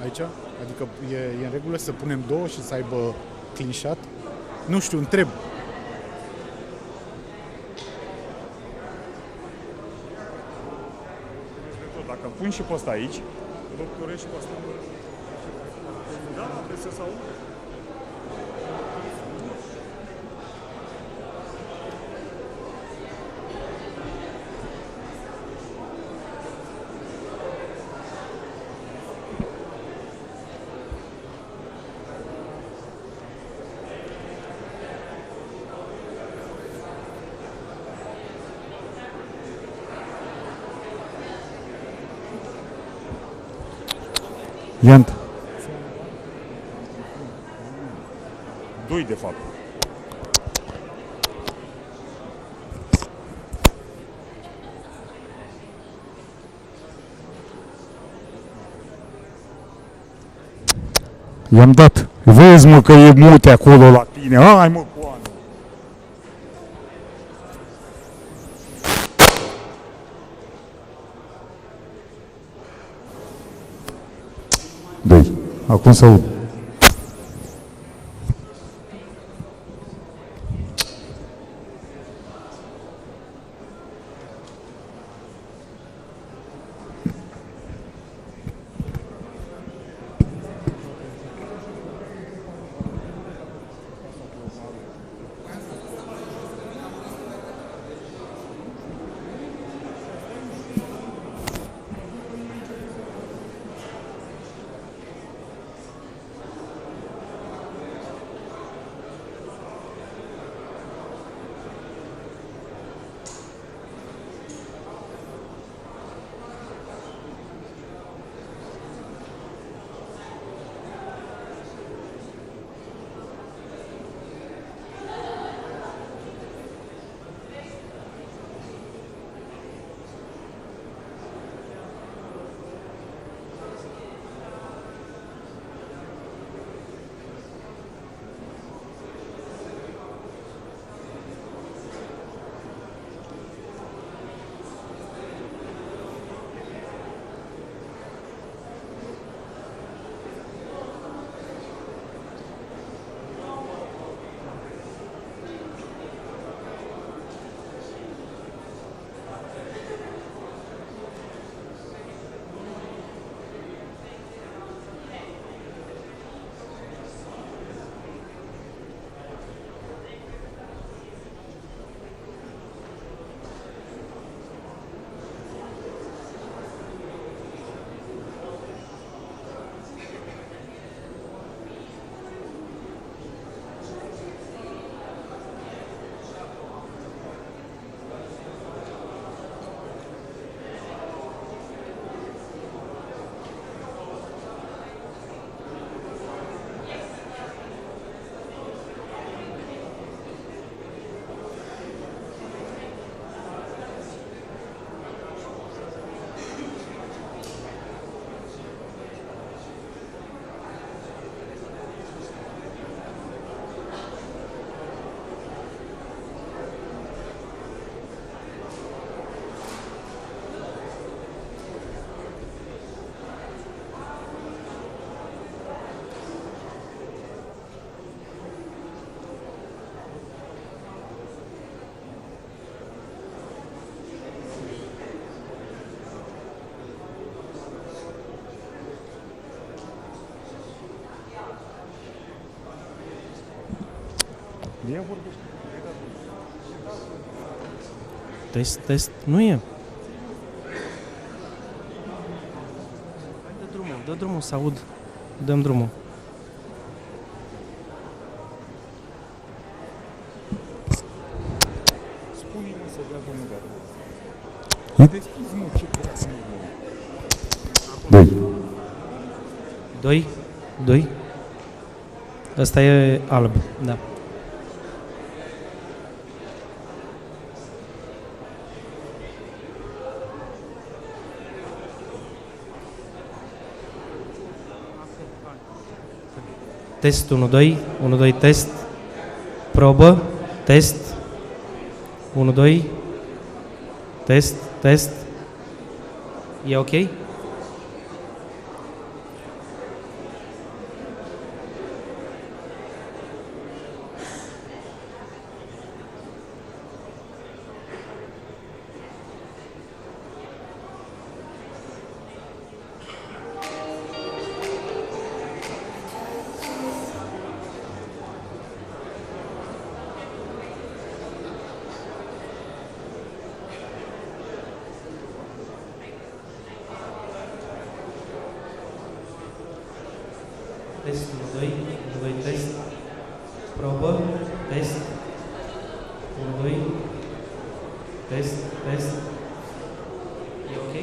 aici? Adică e în regulă să punem 2 și să aibă clean shot? Nu știu, întreb. Dacă pun și pe ăsta aici, doctorezi și pe ăsta. Da, trebuie să se audă. Iant. 2 de fapt. I-am dat. Vezi, mă, că e mute acolo la tine. Hai, mă, cu anul. Doi. Acum să aud. Test, nu e. Dă drumul, să aud. Dăm drumul. Spune-mă să dea domnul Hm? Deschizi-mă ce vrea să Doi. 2. Ăsta e alb, da. Test 1, 2, 1, 2, test. Probă, test. 1, 2. Test. E ok? Test 1, 2, 1, 2, test. Probă, test. 1, 2, test, test. E ok?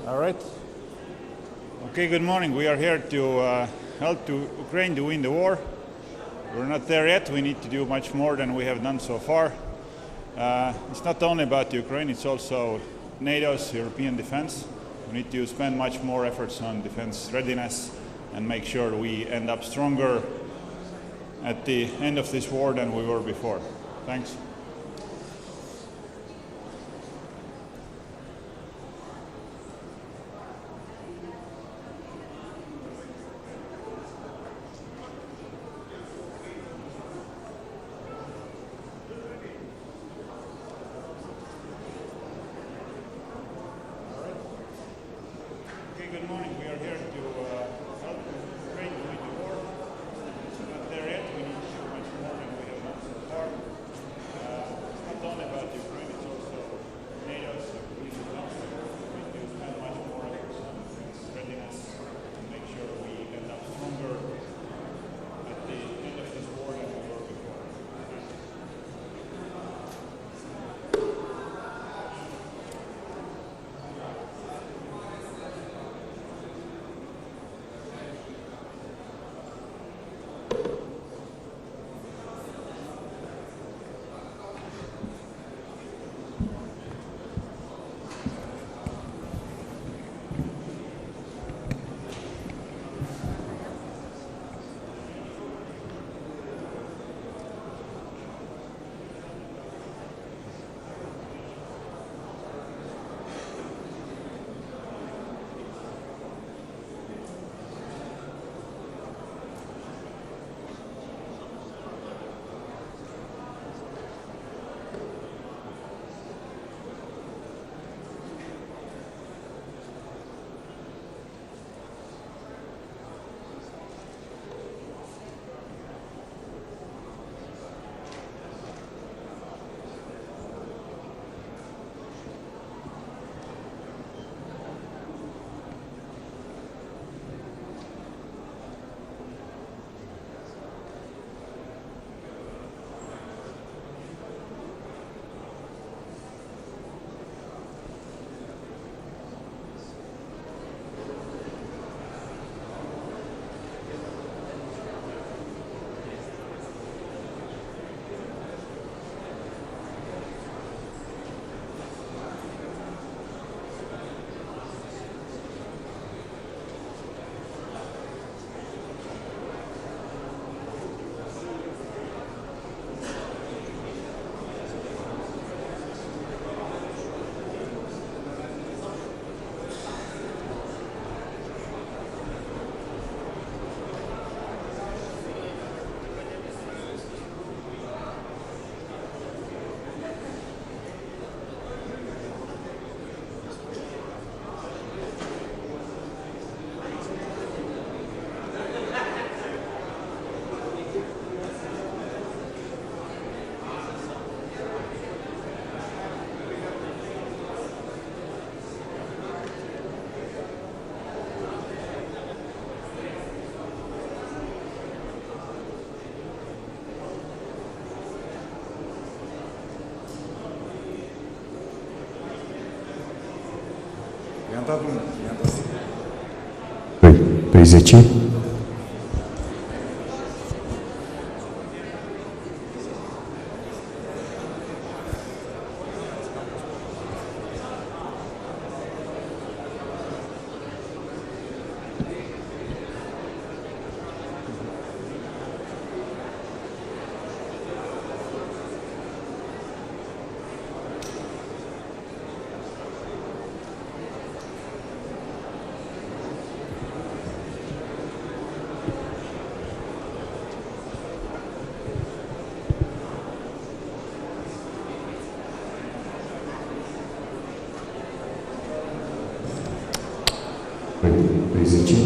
All right. Okay, good morning. We are here to help Ukraine to win the war. We're not there yet. We need to do much more than we have done so far. It's not only about Ukraine, it's also NATO's European defense. We need to spend much more efforts on defense readiness and make sure we end up stronger at the end of this war than we were before. Thanks. Good morning. We are here to help Ukraine to win the war. It's not there yet. We need to do much more than we have done so far. Произойти. Произойти.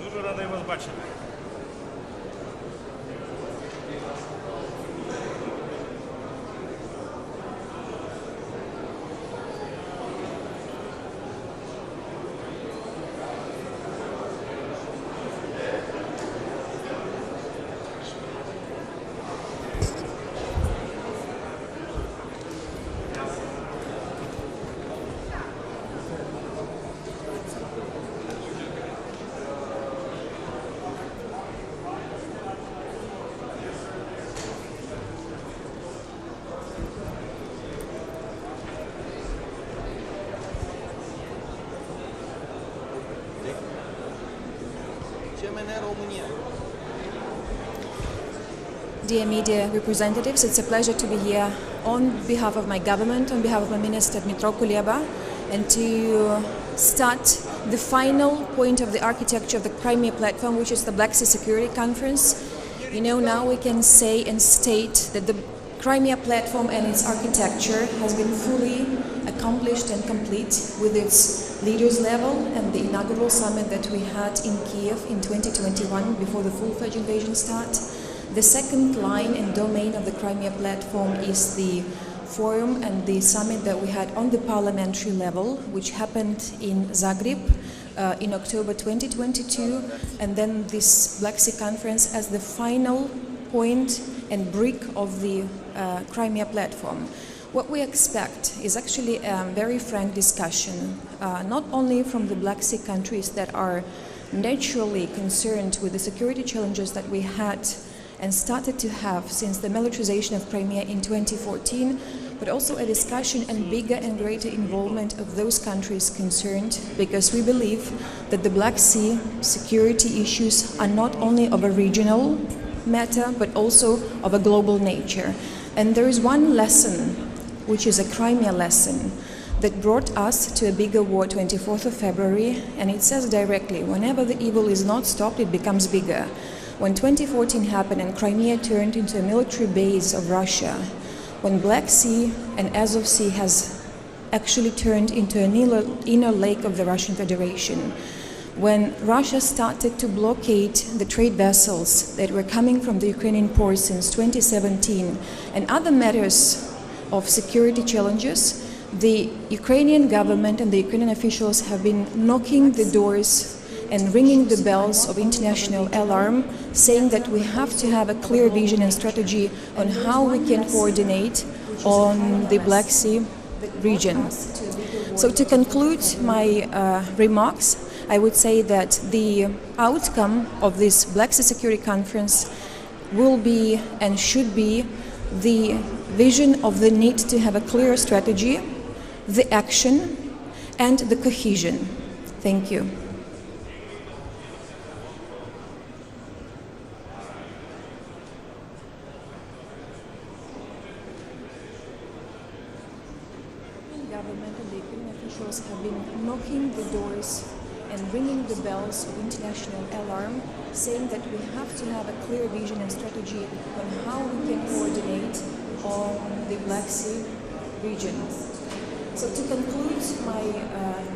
Дуже радий вас бачити. Dear media representatives, it's a pleasure to be here on behalf of my government, on behalf of my Minister Dmytro Kuleba, and to start the final point of the architecture of the Crimea platform, which is the Black Sea Security Conference. You know, now we can say and state that the Crimea platform and its architecture has been fully accomplished and complete with its leaders level and the inaugural summit that we had in Kiev in 2021 before the full-fledged invasion started. The second line and domain of the Crimea platform is the forum and the summit that we had on the parliamentary level, which happened in Zagreb in October 2022, and then this Black Sea Conference as the final point and brick of the Crimea platform. What we expect is actually a very frank discussion, not only from the Black Sea countries that are naturally concerned with the security challenges that we had and started to have since the militarization of Crimea in 2014, but also a discussion and bigger and greater involvement of those countries concerned, because we believe that the Black Sea security issues are not only of a regional matter, but also of a global nature. And there is one lesson, which is a Crimea lesson, that brought us to a bigger war 24th of February, and it says directly, whenever the evil is not stopped, it becomes bigger. When 2014 happened and Crimea turned into a military base of Russia, when Black Sea and Azov Sea has actually turned into an inner lake of the Russian Federation, when Russia started to blockade the trade vessels that were coming from the Ukrainian ports since 2017, and other matters of security challenges, the Ukrainian government and the Ukrainian officials have been knocking the doors and ringing the bells of international alarm, saying that we have to have a clear vision and strategy on how we can coordinate on the Black Sea region. So to conclude my remarks, I would say that the outcome of this Black Sea Security Conference will be and should be the vision of the need to have a clear strategy, the action, and the cohesion. Thank you. The government and the Ukrainian officials have been knocking the doors and ringing the bells of international alarm, saying that we have to have a clear vision and strategy on how we can coordinate on the Black Sea region. So to conclude my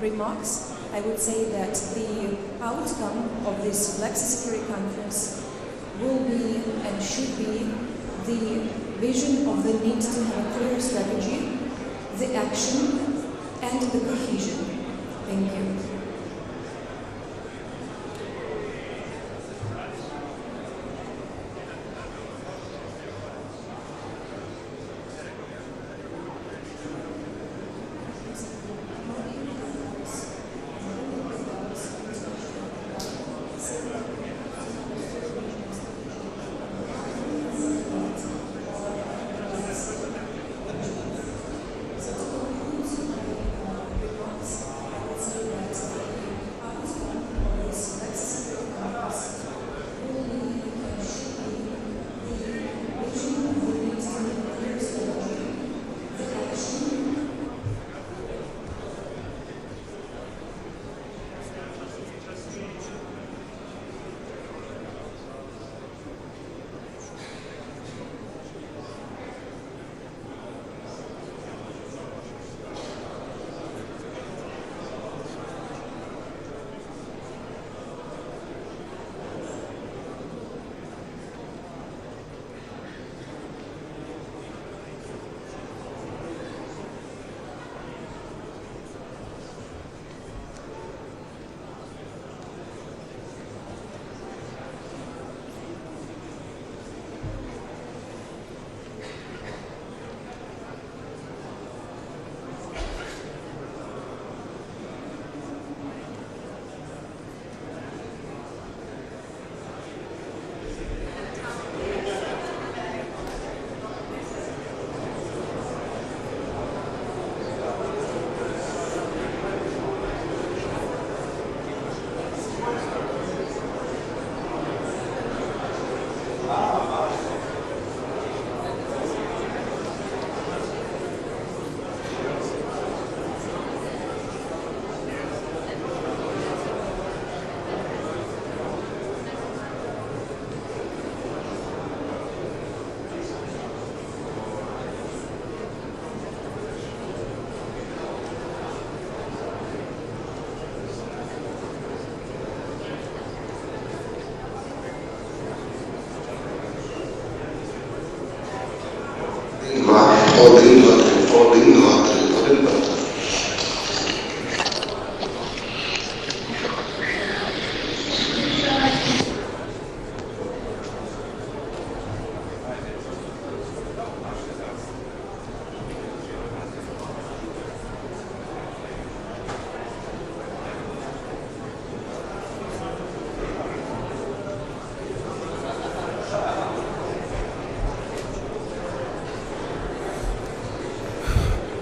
remarks, I would say that the outcome of this Black Sea Security Conference will be and should be the vision of the need to have a clear strategy, the action, and the cohesion. Thank you.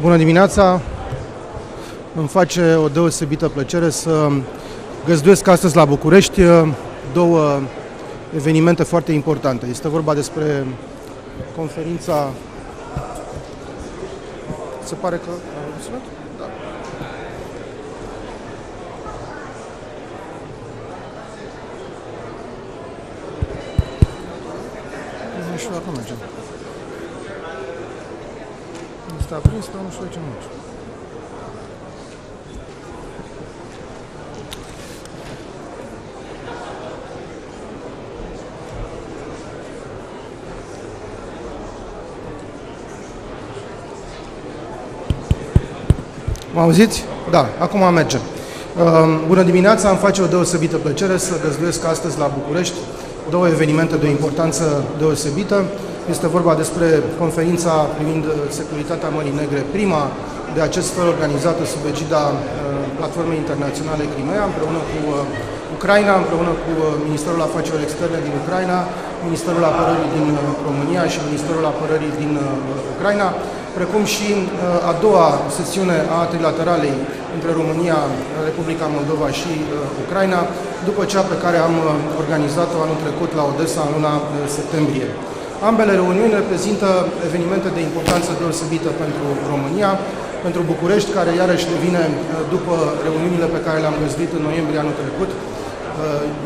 Bună dimineața! Îmi face o deosebită plăcere să găzduiesc astăzi la București două evenimente foarte importante. Este vorba despre conferința... Se pare că... Da. Nu știu dacă mergem. Este aprins, dar nu știu de ce merge. Mă auziți? Da, acum merge. Bună dimineața, îmi face o deosebită plăcere să găzduiesc astăzi la București două evenimente de o importanță deosebită. Este vorba despre conferința privind securitatea Mării Negre, prima de acest fel organizată sub egida Platformei Internaționale Crimea, împreună cu Ucraina, împreună cu Ministerul Afacerilor Externe din Ucraina, Ministerul Apărării din România și Ministerul Apărării din Ucraina, precum și a doua sesiune a trilateralei între România, Republica Moldova și Ucraina, după cea pe care am organizat-o anul trecut la Odessa în luna septembrie. Ambele reuniuni reprezintă evenimente de importanță deosebită pentru România, pentru București, care iarăși devine, după reuniunile pe care le-am găzduit în noiembrie anul trecut,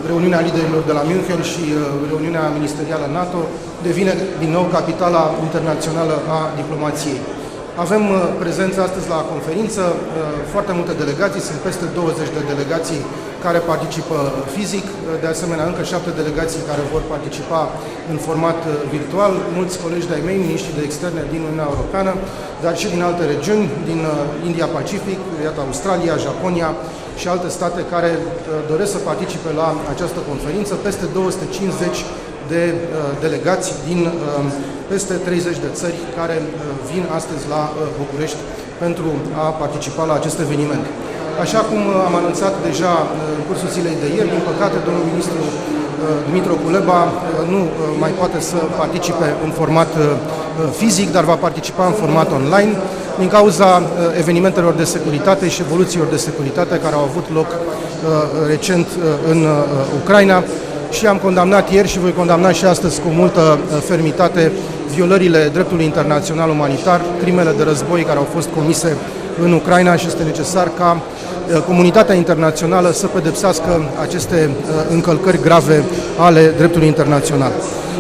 reuniunea liderilor de la München și reuniunea ministerială NATO, devine din nou capitala internațională a diplomației. Avem prezență astăzi la conferință, foarte multe delegații, sunt peste 20 de delegații care participă fizic, de asemenea încă 7 delegații care vor participa în format virtual, mulți colegi de-ai mei, miniștri de externe din Uniunea Europeană, dar și din alte regiuni, din India-Pacific, iată Australia, Japonia și alte state care doresc să participe la această conferință, peste 250 de delegații din peste 30 de țări care vin astăzi la București pentru a participa la acest eveniment. Așa cum am anunțat deja în cursul zilei de ieri, din păcate, domnul ministru Dumitru Kuleba nu mai poate să participe în format fizic, dar va participa în format online din cauza evenimentelor de securitate și evoluțiilor de securitate care au avut loc recent în Ucraina. Și am condamnat ieri și voi condamna și astăzi cu multă fermitate violările dreptului internațional umanitar, crimele de război care au fost comise în Ucraina și este necesar ca comunitatea internațională să pedepsească aceste încălcări grave ale dreptului internațional.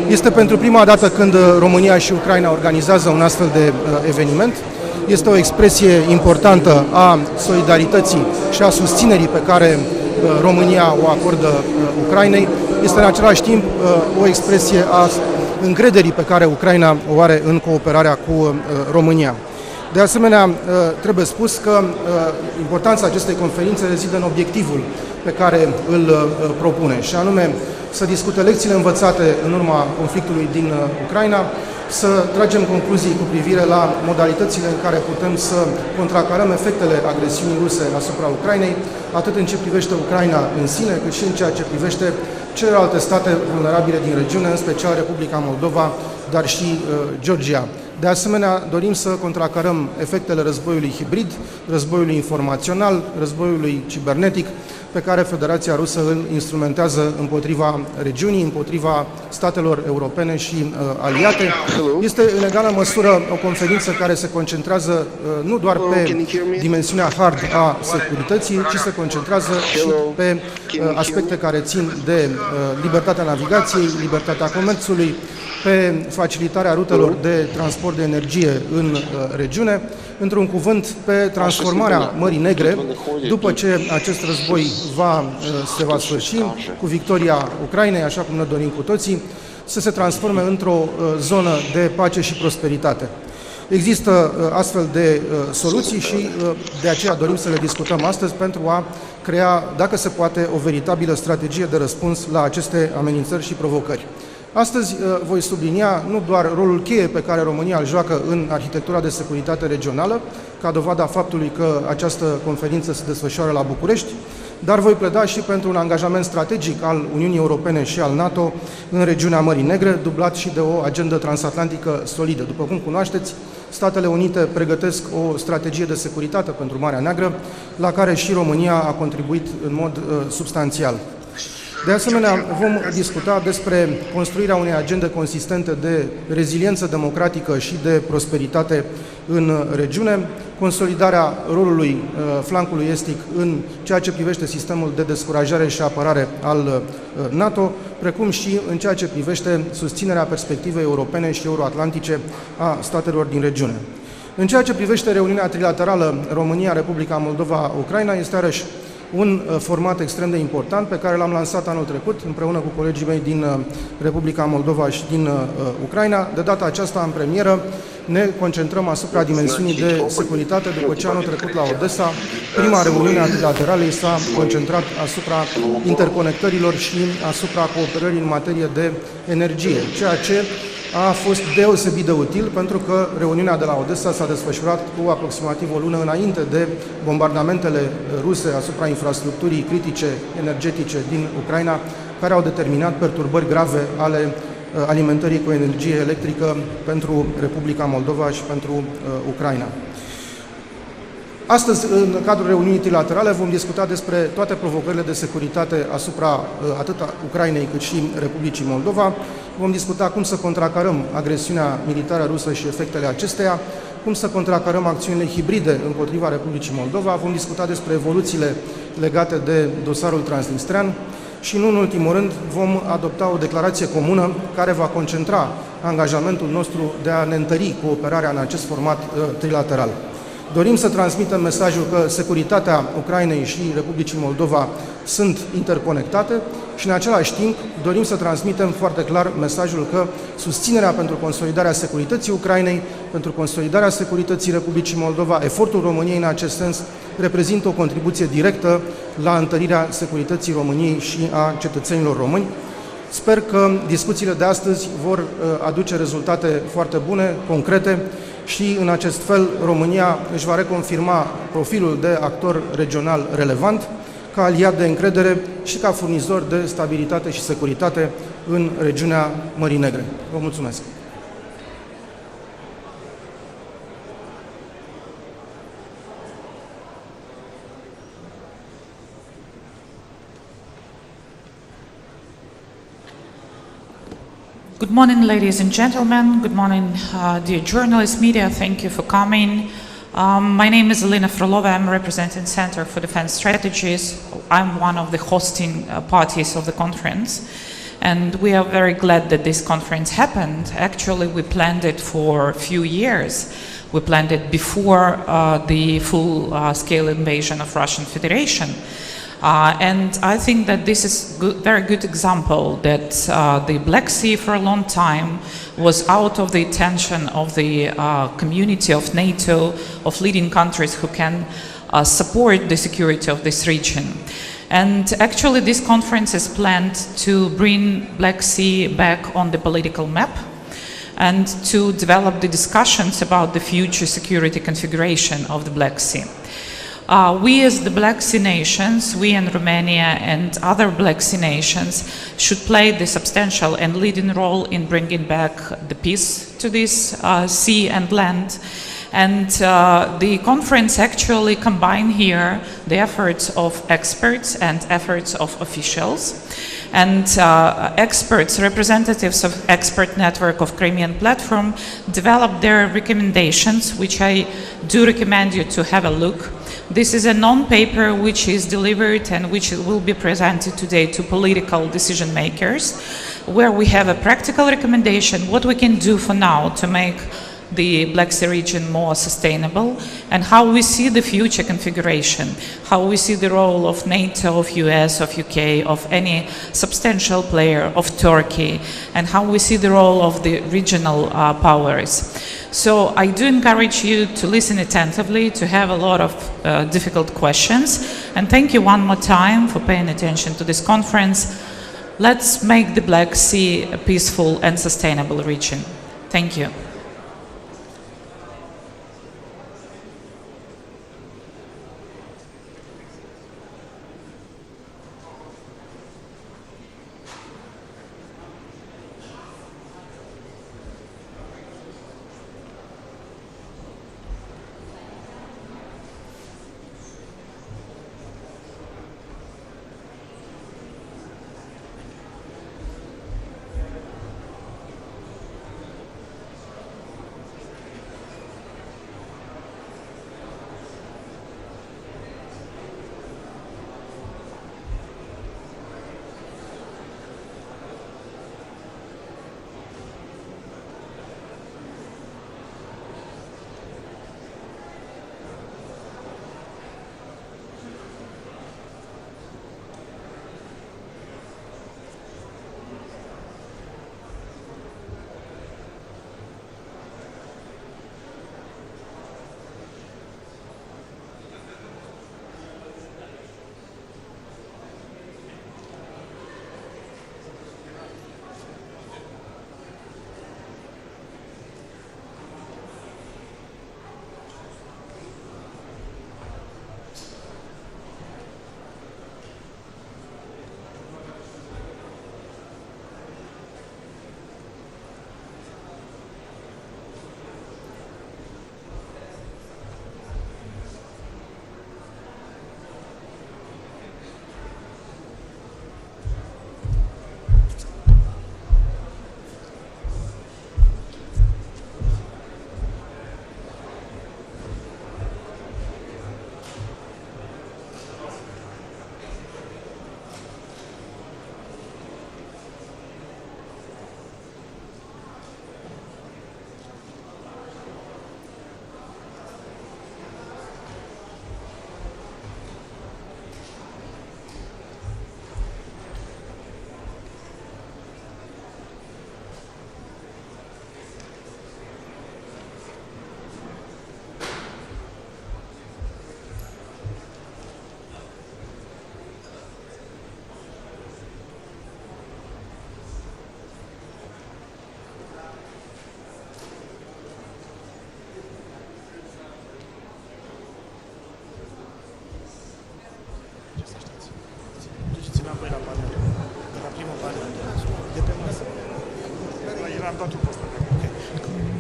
Este pentru prima dată când România și Ucraina organizează un astfel de eveniment. Este o expresie importantă a solidarității și a susținerii pe care România o acordă Ucrainei. Este în același timp o expresie a încrederii pe care Ucraina o are în cooperarea cu România. De asemenea, trebuie spus că importanța acestei conferințe rezidă în obiectivul pe care îl propune, și anume să discute lecțiile învățate în urma conflictului din Ucraina, să tragem concluzii cu privire la modalitățile în care putem să contracarăm efectele agresiunii ruse asupra Ucrainei, atât în ce privește Ucraina în sine, cât și în ceea ce privește celelalte state vulnerabile din regiune, în special Republica Moldova, dar și Georgia. De asemenea, dorim să contracarăm efectele războiului hibrid, războiului informațional, războiului cibernetic, pe care Federația Rusă îl instrumentează împotriva regiunii, împotriva statelor europene și aliate. Este în egală măsură o conferință care se concentrează nu doar pe dimensiunea hard a securității, ci se concentrează și pe aspecte care țin de libertatea navigației, libertatea comerțului, pe facilitarea rutelor de transport de energie în regiune, într-un cuvânt, pe transformarea Mării Negre, după ce acest război se va sfârși cu victoria Ucrainei, așa cum ne dorim cu toții, să se transforme într-o zonă de pace și prosperitate. Există astfel de soluții și de aceea dorim să le discutăm astăzi pentru a crea, dacă se poate, o veritabilă strategie de răspuns la aceste amenințări și provocări. Astăzi voi sublinia nu doar rolul cheie pe care România îl joacă în arhitectura de securitate regională, ca dovada faptului că această conferință se desfășoară la București, dar voi pleda și pentru un angajament strategic al Uniunii Europene și al NATO în regiunea Mării Negre, dublat și de o agendă transatlantică solidă. După cum cunoașteți, Statele Unite pregătesc o strategie de securitate pentru Marea Neagră, la care și România a contribuit în mod substanțial. De asemenea, vom discuta despre construirea unei agende consistente de reziliență democratică și de prosperitate în regiune, consolidarea rolului flancului estic în ceea ce privește sistemul de descurajare și apărare al NATO, precum și în ceea ce privește susținerea perspectivei europene și euroatlantice a statelor din regiune. În ceea ce privește reuniunea trilaterală România, Republica Moldova, Ucraina, este iarăși un format extrem de important pe care l-am lansat anul trecut împreună cu colegii mei din Republica Moldova și din Ucraina. De data aceasta, în premieră, ne concentrăm asupra dimensiunii de securitate, după ce anul trecut la Odessa, prima reuniune a trilateralei s-a concentrat asupra interconectărilor și asupra cooperării în materie de energie, ceea ce a fost deosebit de util pentru că reuniunea de la Odessa s-a desfășurat cu aproximativ o lună înainte de bombardamentele ruse asupra infrastructurii critice energetice din Ucraina, care au determinat perturbări grave ale alimentării cu energie electrică pentru Republica Moldova și pentru Ucraina. Astăzi, în cadrul reuniunii trilaterale, vom discuta despre toate provocările de securitate asupra atât a Ucrainei cât și Republicii Moldova. Vom discuta cum să contracarăm agresiunea militară rusă și efectele acesteia, cum să contracarăm acțiunile hibride împotriva Republicii Moldova. Vom discuta despre evoluțiile legate de dosarul transnistrean și, nu în ultimul rând, vom adopta o declarație comună care va concentra angajamentul nostru de a ne întări cooperarea în acest format trilateral. Dorim să transmitem mesajul că securitatea Ucrainei și Republicii Moldova sunt interconectate și, în același timp, dorim să transmitem foarte clar mesajul că susținerea pentru consolidarea securității Ucrainei, pentru consolidarea securității Republicii Moldova, efortul României în acest sens reprezintă o contribuție directă la întărirea securității României și a cetățenilor români. Sper că discuțiile de astăzi vor aduce rezultate foarte bune, concrete, și în acest fel România își va reconfirma profilul de actor regional relevant, ca aliat de încredere și ca furnizor de stabilitate și securitate în regiunea Mării Negre. Vă mulțumesc! Good morning, ladies and gentlemen. Good morning, dear journalists, media. Thank you for coming. My name is Elena Frolova. I'm representing Center for Defense Strategies. I'm one of the hosting parties of the conference. And we are very glad that this conference happened. Actually, we planned it for a few years. We planned it before the full-scale invasion of Russian Federation. And I think that this is a very good example that the Black Sea for a long time was out of the attention of the community of NATO, of leading countries who can support the security of this region. And actually this conference is planned to bring Black Sea back on the political map and to develop the discussions about the future security configuration of the Black Sea. We as the Black Sea nations, we and Romania and other Black Sea nations should play the substantial and leading role in bringing back the peace to this sea and land. And the conference actually combined here the efforts of experts and efforts of officials. And experts, representatives of expert network of Crimean Platform developed their recommendations, which I do recommend you to have a look. This is a non-paper which is delivered and which will be presented today to political decision makers, where we have a practical recommendation, what we can do for now to make the Black Sea region more sustainable, and how we see the future configuration, how we see the role of NATO, of US, of UK, of any substantial player, of Turkey, and how we see the role of the regional powers. So I do encourage you to listen attentively, to have a lot of difficult questions, and thank you one more time for paying attention to this conference. Let's make the Black Sea a peaceful and sustainable region. Thank you.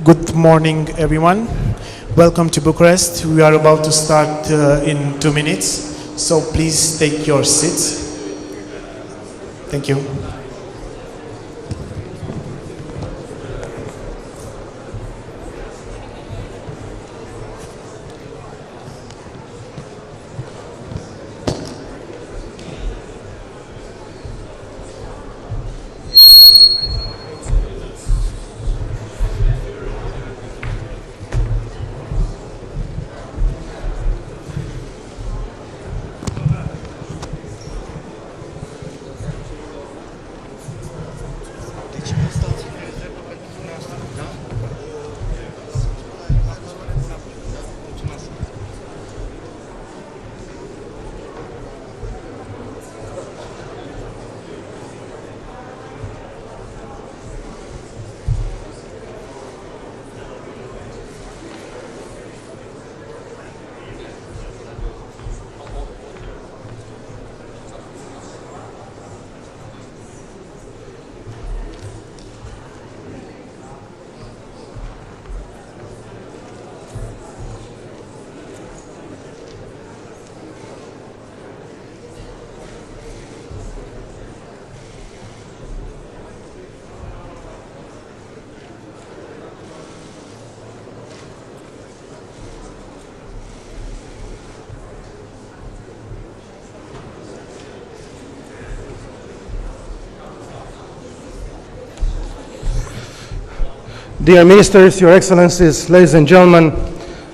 Good morning, everyone. Welcome to Bucharest. We are about to start in 2 minutes, so please take your seats. Thank you. Dear Ministers, Your Excellencies, ladies and gentlemen,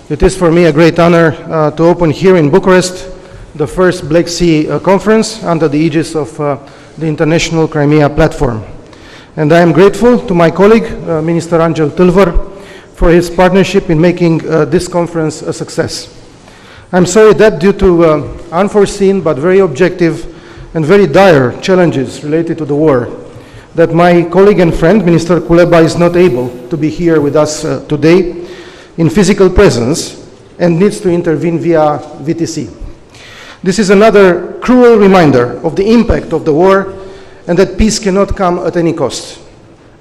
it is for me a great honor to open here in Bucharest the first Black Sea conference under the aegis of the International Crimea Platform. And I am grateful to my colleague, Minister Angel Tâlvăr, for his partnership in making this conference a success. I'm sorry that due to unforeseen but very objective and very dire challenges related to the war, that my colleague and friend, Minister Kuleba, is not able to be here with us today in physical presence and needs to intervene via VTC. This is another cruel reminder of the impact of the war and that peace cannot come at any cost.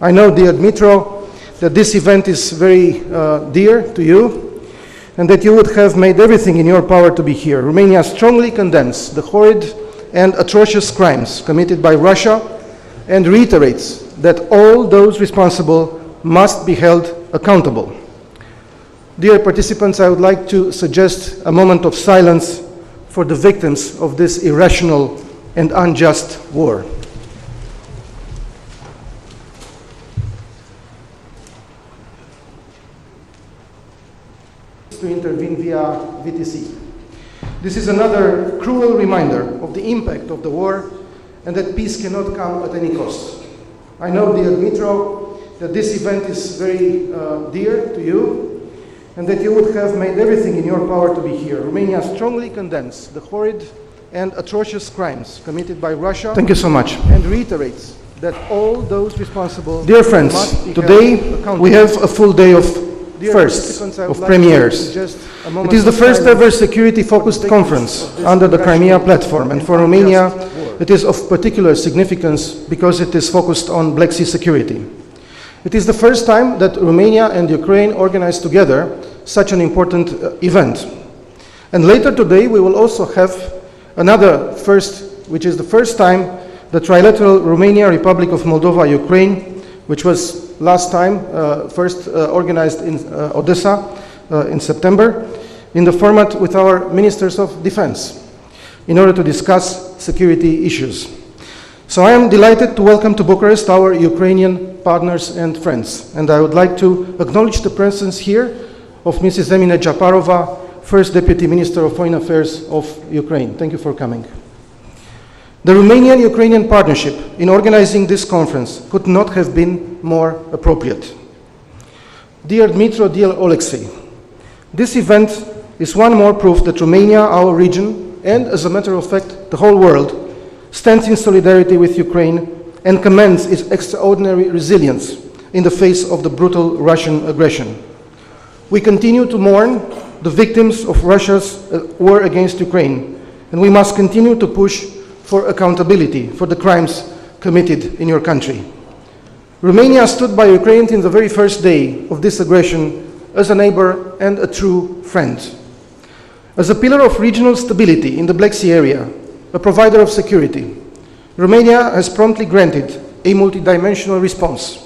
I know, dear Dmitro, that this event is very dear to you and that you would have made everything in your power to be here. Romania strongly condemns the horrid and atrocious crimes committed by Russia and reiterates that all those responsible must be held accountable. Dear participants, I would like to suggest a moment of silence for the victims of this irrational and unjust war. To intervene via VTC. This is another cruel reminder of the impact of the war and that peace cannot come at any cost. I know, dear Dmitro, that this event is very dear to you and that you would have made everything in your power to be here. Romania strongly condemns the horrid and atrocious crimes committed by Russia. Thank you so much. And reiterates that all those responsible. Dear friends, today we have a full day of firsts, of premieres. It is the first ever security-focused conference under the Crimea Platform, and for Romania it is of particular significance because it is focused on Black Sea security. It is the first time that Romania and Ukraine organize together such an important event. And later today we will also have another first, which is the first time the trilateral Romania, Republic of Moldova, Ukraine, which was last time first organized in Odessa in September, in the format with our ministers of defense in order to discuss security issues. So I am delighted to welcome to Bucharest our Ukrainian partners and friends, and I would like to acknowledge the presence here of Mrs. Emine Japarova, First Deputy Minister of Foreign Affairs of Ukraine. Thank you for coming. The Romanian-Ukrainian partnership in organizing this conference could not have been more appropriate. Dear Dmitro, dear Alexei, this event is one more proof that Romania, our region, and as a matter of fact, the whole world, stands in solidarity with Ukraine and commends its extraordinary resilience in the face of the brutal Russian aggression. We continue to mourn the victims of Russia's war against Ukraine and we must continue to push for accountability for the crimes committed in your country. Romania stood by Ukraine in the very first day of this aggression as a neighbor and a true friend. As a pillar of regional stability in the Black Sea area, a provider of security, Romania has promptly granted a multidimensional response.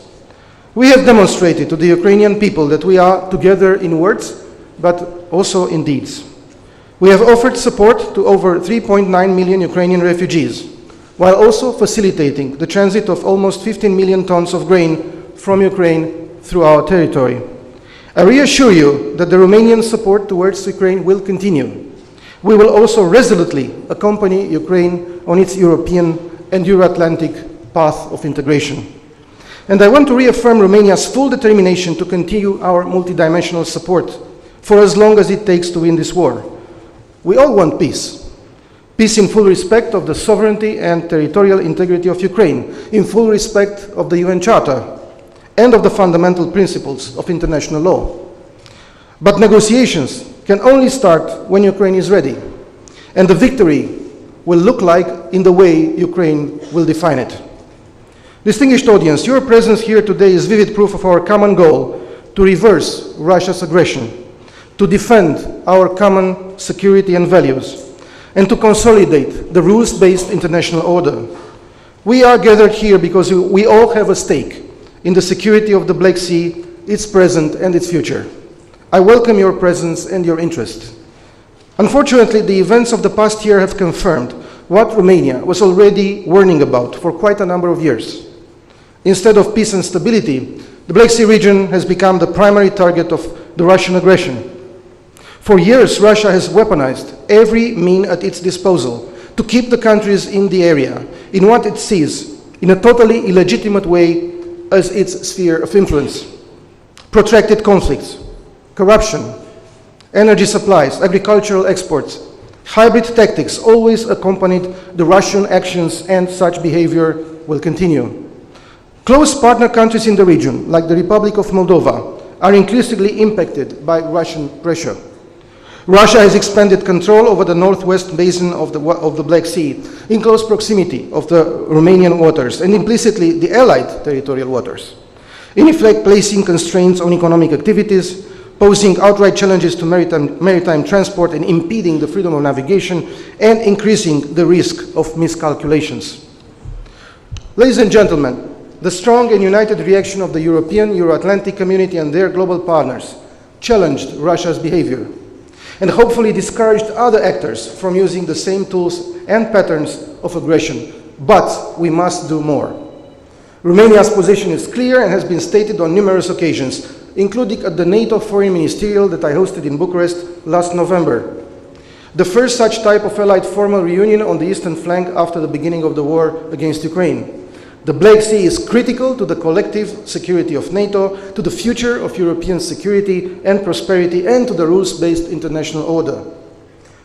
We have demonstrated to the Ukrainian people that we are together in words, but also in deeds. We have offered support to over 3.9 million Ukrainian refugees, while also facilitating the transit of almost 15 million tons of grain from Ukraine through our territory. I reassure you that the Romanian support towards Ukraine will continue. We will also resolutely accompany Ukraine on its European and Euro-Atlantic path of integration. And I want to reaffirm Romania's full determination to continue our multidimensional support for as long as it takes to win this war. We all want peace. Peace in full respect of the sovereignty and territorial integrity of Ukraine, in full respect of the UN Charter and of the fundamental principles of international law. But negotiations can only start when Ukraine is ready, and the victory will look like in the way Ukraine will define it. Distinguished audience, your presence here today is vivid proof of our common goal to reverse Russia's aggression, to defend our common security and values, and to consolidate the rules-based international order. We are gathered here because we all have a stake in the security of the Black Sea, its present and its future. I welcome your presence and your interest. Unfortunately, the events of the past year have confirmed what Romania was already warning about for quite a number of years. Instead of peace and stability, the Black Sea region has become the primary target of the Russian aggression. For years, Russia has weaponized every means at its disposal to keep the countries in the area in what it sees, in a totally illegitimate way, as its sphere of influence. Protracted conflicts, corruption, energy supplies, agricultural exports, hybrid tactics always accompanied the Russian actions, and such behavior will continue. Close partner countries in the region, like the Republic of Moldova, are increasingly impacted by Russian pressure. Russia has expanded control over the northwest basin of the Black Sea, in close proximity of the Romanian waters, and implicitly the Allied territorial waters, in effect placing constraints on economic activities, posing outright challenges to maritime transport and impeding the freedom of navigation, and increasing the risk of miscalculations. Ladies and gentlemen, the strong and united reaction of the European, Euro-Atlantic community and their global partners challenged Russia's behavior and hopefully discouraged other actors from using the same tools and patterns of aggression. But we must do more. Romania's position is clear and has been stated on numerous occasions, including at the NATO Foreign Ministerial that I hosted in Bucharest last November. The first such type of allied formal reunion on the eastern flank after the beginning of the war against Ukraine. The Black Sea is critical to the collective security of NATO, to the future of European security and prosperity, and to the rules-based international order.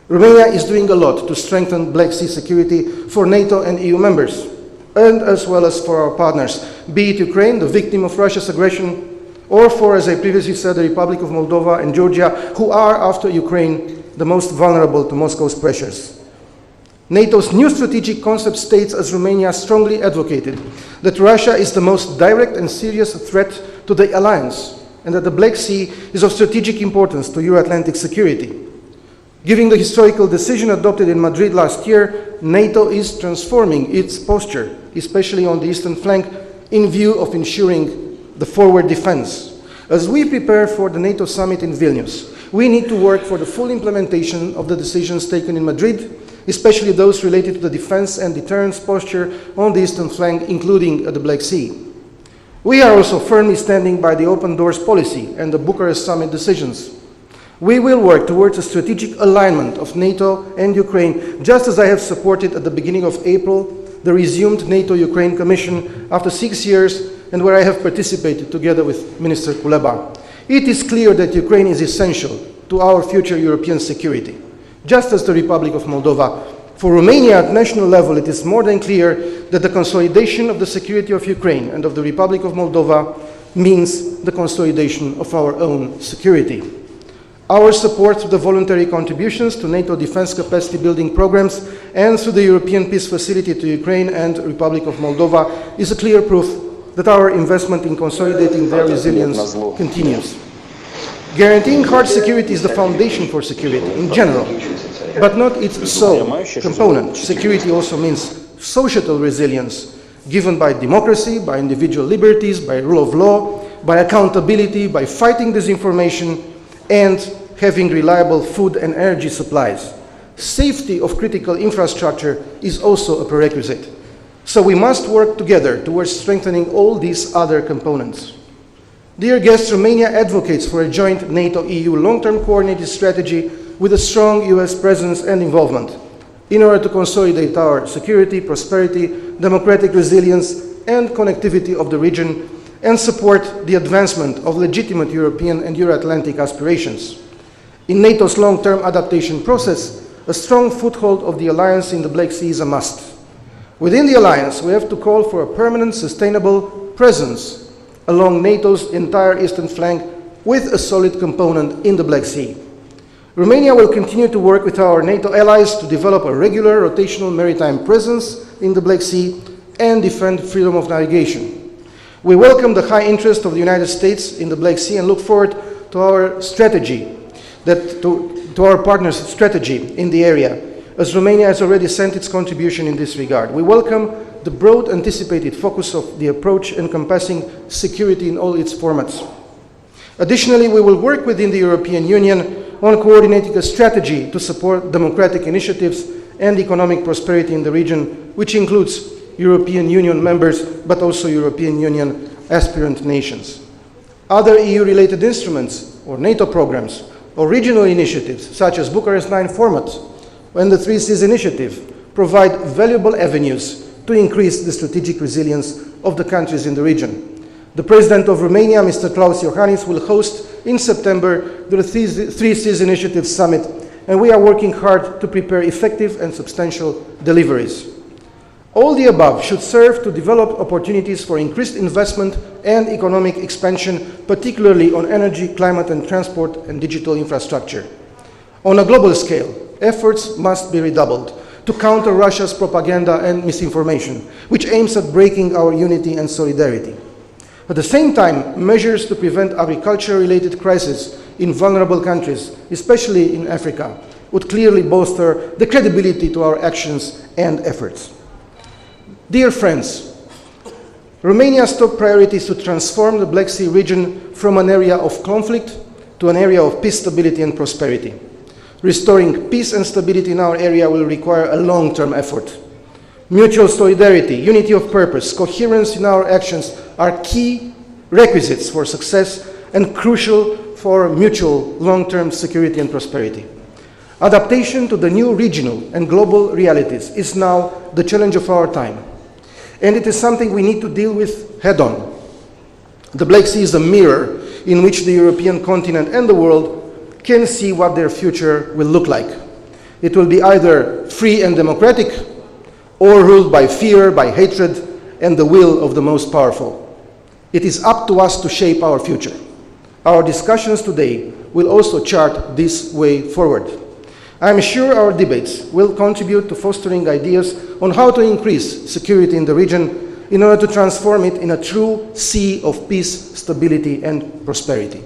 Romania is doing a lot to strengthen Black Sea security for NATO and EU members, and as well as for our partners, be it Ukraine, the victim of Russia's aggression, or for, as I previously said, the Republic of Moldova and Georgia, who are, after Ukraine, the most vulnerable to Moscow's pressures. NATO's new strategic concept states, as Romania strongly advocated, that Russia is the most direct and serious threat to the alliance, and that the Black Sea is of strategic importance to Euro-Atlantic security. Given the historical decision adopted in Madrid last year, NATO is transforming its posture, especially on the eastern flank, in view of ensuring the forward defense. As we prepare for the NATO summit in Vilnius, we need to work for the full implementation of the decisions taken in Madrid, especially those related to the defense and deterrence posture on the eastern flank, including at the Black Sea. We are also firmly standing by the open doors policy and the Bucharest summit decisions. We will work towards a strategic alignment of NATO and Ukraine, just as I have supported at the beginning of April the resumed NATO-Ukraine Commission after 6 years, and where I have participated together with Minister Kuleba. It is clear that Ukraine is essential to our future European security, just as the Republic of Moldova. For Romania at national level, it is more than clear that the consolidation of the security of Ukraine and of the Republic of Moldova means the consolidation of our own security. Our support through the voluntary contributions to NATO defense capacity building programs and through the European Peace Facility to Ukraine and Republic of Moldova is a clear proof that our investment in consolidating their resilience continues. Guaranteeing hard security is the foundation for security in general, but not its sole component. Security also means societal resilience, given by democracy, by individual liberties, by rule of law, by accountability, by fighting disinformation, and having reliable food and energy supplies. Safety of critical infrastructure is also a prerequisite. So we must work together towards strengthening all these other components. Dear guests, Romania advocates for a joint NATO-EU long-term coordinated strategy with a strong US presence and involvement in order to consolidate our security, prosperity, democratic resilience, and connectivity of the region, and support the advancement of legitimate European and Euro-Atlantic aspirations. In NATO's long-term adaptation process, a strong foothold of the alliance in the Black Sea is a must. Within the alliance, we have to call for a permanent, sustainable presence along NATO's entire eastern flank with a solid component in the Black Sea. Romania will continue to work with our NATO allies to develop a regular rotational maritime presence in the Black Sea and defend freedom of navigation. We welcome the high interest of the United States in the Black Sea and look forward to our strategy, to our partners' strategy in the area, as Romania has already sent its contribution in this regard. We welcome the broad anticipated focus of the approach encompassing security in all its formats. Additionally, we will work within the European Union on coordinating a strategy to support democratic initiatives and economic prosperity in the region, which includes European Union members, but also European Union aspirant nations. Other EU-related instruments or NATO programs or regional initiatives, such as Bucharest 9 format and the Three Seas Initiative, provide valuable avenues to increase the strategic resilience of the countries in the region. The President of Romania, Mr. Klaus Iohannis, will host in September the Three Seas Initiative Summit, and we are working hard to prepare effective and substantial deliveries. All the above should serve to develop opportunities for increased investment and economic expansion, particularly on energy, climate and transport and digital infrastructure. On a global scale, efforts must be redoubled to counter Russia's propaganda and misinformation, which aims at breaking our unity and solidarity. At the same time, measures to prevent agriculture-related crises in vulnerable countries, especially in Africa, would clearly bolster the credibility to our actions and efforts. Dear friends, Romania's top priority is to transform the Black Sea region from an area of conflict to an area of peace, stability and prosperity. Restoring peace and stability in our area will require a long-term effort. Mutual solidarity, unity of purpose, coherence in our actions are key requisites for success and crucial for mutual long-term security and prosperity. Adaptation to the new regional and global realities is now the challenge of our time, and it is something we need to deal with head-on. The Black Sea is a mirror in which the European continent and the world can see what their future will look like. It will be either free and democratic, or ruled by fear, by hatred, and the will of the most powerful. It is up to us to shape our future. Our discussions today will also chart this way forward. I am sure our debates will contribute to fostering ideas on how to increase security in the region in order to transform it in a true sea of peace, stability, and prosperity.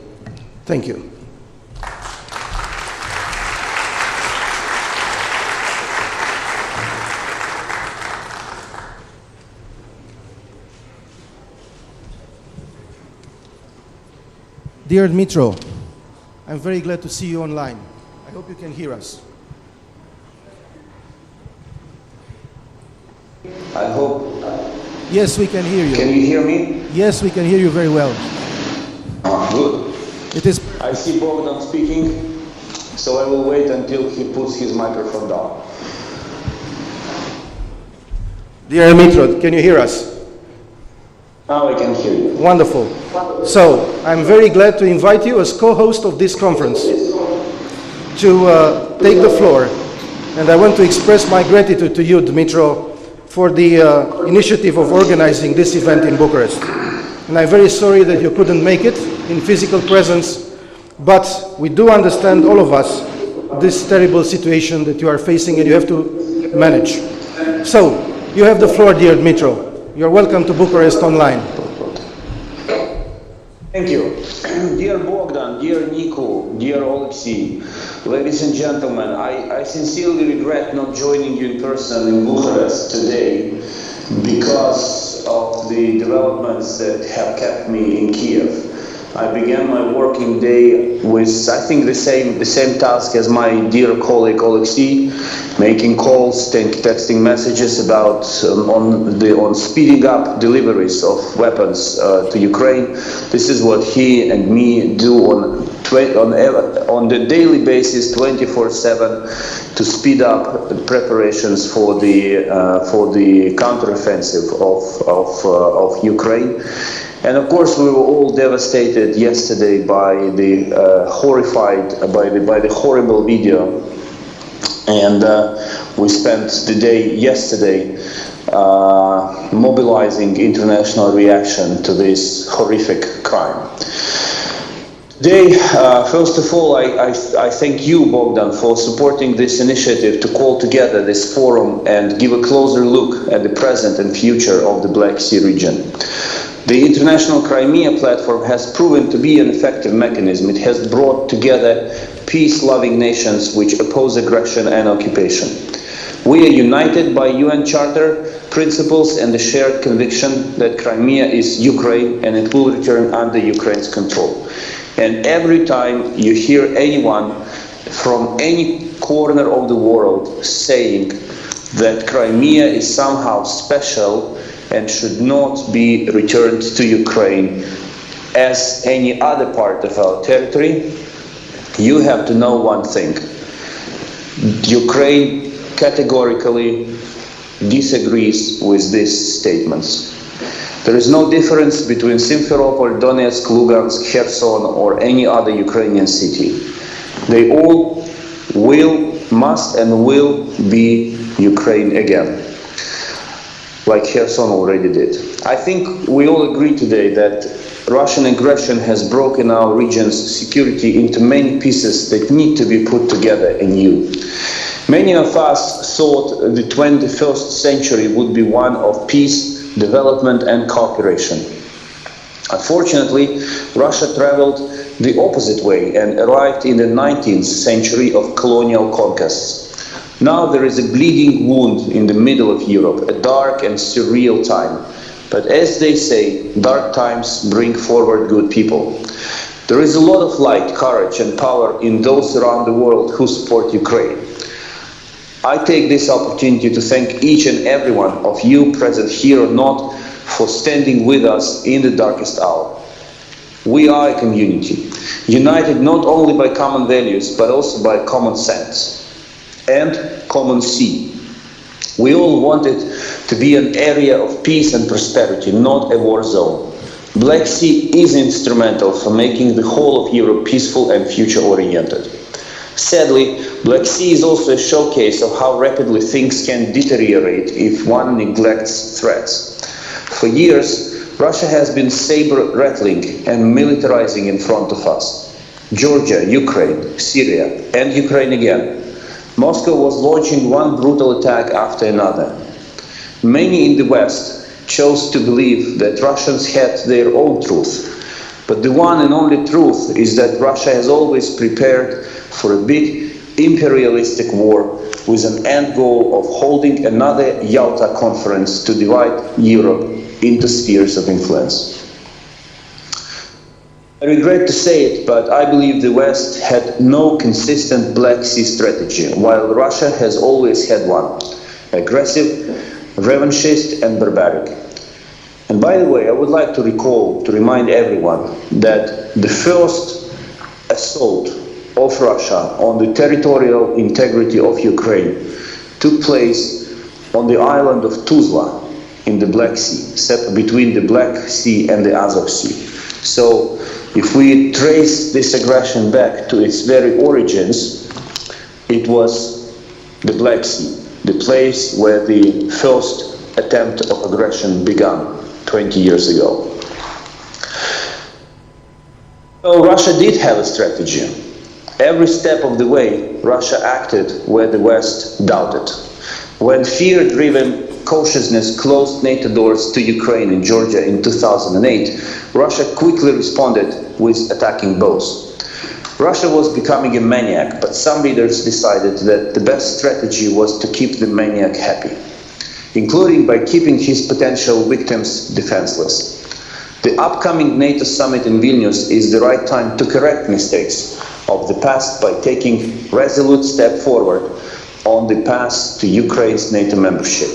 Thank you. Dear Dmitro, I'm very glad to see you online. I hope you can hear us. I hope. Yes, we can hear you. Can you hear me? Yes, we can hear you very well. Good. It is. I see Bogdan speaking, so I will wait until he puts his microphone down. Dear Dmitro, can you hear us? Now I can hear you. Wonderful. So, I'm very glad to invite you as co-host of this conference to take the floor. And I want to express my gratitude to you, Dmitro, for the initiative of organizing this event in Bucharest. And I'm very sorry that you couldn't make it in physical presence, But we do understand, all of us, this terrible situation that you are facing and you have to manage. So, you have the floor, dear Dmitro. You're welcome to Bucharest Online. Thank you. Dear Bogdan, dear Nico, dear Alexei, ladies and gentlemen, I sincerely regret not joining you in person in Bucharest today because of the developments that have kept me in Kiev. I began my working day with, I think, the same task as my dear colleague Alexei, making calls, texting messages about on speeding up deliveries of weapons to Ukraine. This is what he and me do on the daily basis, 24/7, to speed up preparations for the counteroffensive of Ukraine. And of course, we were all devastated yesterday by the by the horrible video. And we spent the day yesterday mobilizing international reaction to this horrific crime. Today, first of all, I thank you, Bogdan, for supporting this initiative to call together this forum and give a closer look at the present and future of the Black Sea region. The International Crimea Platform has proven to be an effective mechanism. It has brought together peace-loving nations which oppose aggression and occupation. We are united by UN Charter principles and the shared conviction that Crimea is Ukraine and it will return under Ukraine's control. And every time you hear anyone from any corner of the world saying that Crimea is somehow special and should not be returned to Ukraine as any other part of our territory, you have to know one thing. Ukraine categorically disagrees with these statements. There is no difference between Simferopol, Donetsk, Lugansk, Kherson, or any other Ukrainian city. They all must and will be Ukraine again, like Kherson already did. I think we all agree today that Russian aggression has broken our region's security into many pieces that need to be put together anew. Many of us thought the 21st century would be one of peace, development, and cooperation. Unfortunately, Russia traveled the opposite way and arrived in the 19th century of colonial conquests. Now there is a bleeding wound in the middle of Europe, a dark and surreal time. But as they say, dark times bring forward good people. There is a lot of light, courage, and power in those around the world who support Ukraine. I take this opportunity to thank each and every one of you present here or not for standing with us in the darkest hour. We are a community, united not only by common values, but also by common sense and common sea. We all want it to be an area of peace and prosperity, not a war zone. Black Sea is instrumental for making the whole of Europe peaceful and future-oriented. Sadly, Black Sea is also a showcase of how rapidly things can deteriorate if one neglects threats. For years, Russia has been saber-rattling and militarizing in front of us. Georgia, Ukraine, Syria, and Ukraine again. Moscow was launching one brutal attack after another. Many in the West chose to believe that Russians had their own truth. But the one and only truth is that Russia has always prepared for a big imperialistic war with an end goal of holding another Yalta conference to divide Europe into spheres of influence. I regret to say it, but I believe the West had no consistent Black Sea strategy, while Russia has always had one: aggressive, revanchist, and barbaric. And by the way, I would like to remind everyone that the first assault of Russia on the territorial integrity of Ukraine took place on the island of Tuzla in the Black Sea, between the Black Sea and the Azov Sea. So, if we trace this aggression back to its very origins, it was the Black Sea, the place where the first attempt of aggression began 20 years ago. So Russia did have a strategy. Every step of the way, Russia acted where the West doubted. When fear-driven cautiousness closed NATO doors to Ukraine and Georgia in 2008, Russia quickly responded with attacking both. Russia was becoming a maniac, but some leaders decided that the best strategy was to keep the maniac happy, including by keeping his potential victims defenseless. The upcoming NATO summit in Vilnius is the right time to correct mistakes of the past by taking resolute step forward on the path to Ukraine's NATO membership,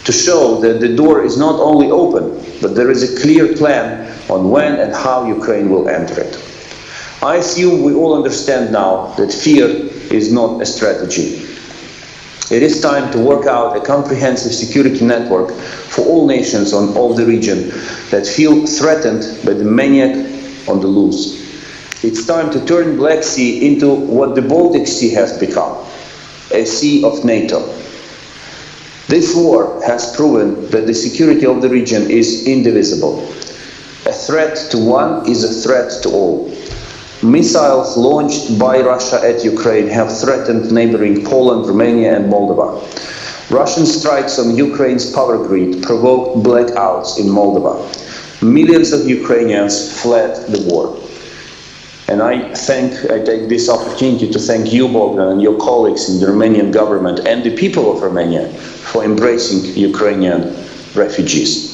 to show that the door is not only open, but there is a clear plan on when and how Ukraine will enter it. I assume we all understand now that fear is not a strategy. It is time to work out a comprehensive security network for all nations of the region that feel threatened by the maniac on the loose. It's time to turn Black Sea into what the Baltic Sea has become, a sea of NATO. This war has proven that the security of the region is indivisible. A threat to one is a threat to all. Missiles launched by Russia at Ukraine have threatened neighboring Poland, Romania and Moldova. Russian strikes on Ukraine's power grid provoked blackouts in Moldova. Millions of Ukrainians fled the war. And I take this opportunity to thank you, Bogdan, and your colleagues in the Romanian government and the people of Romania for embracing Ukrainian refugees.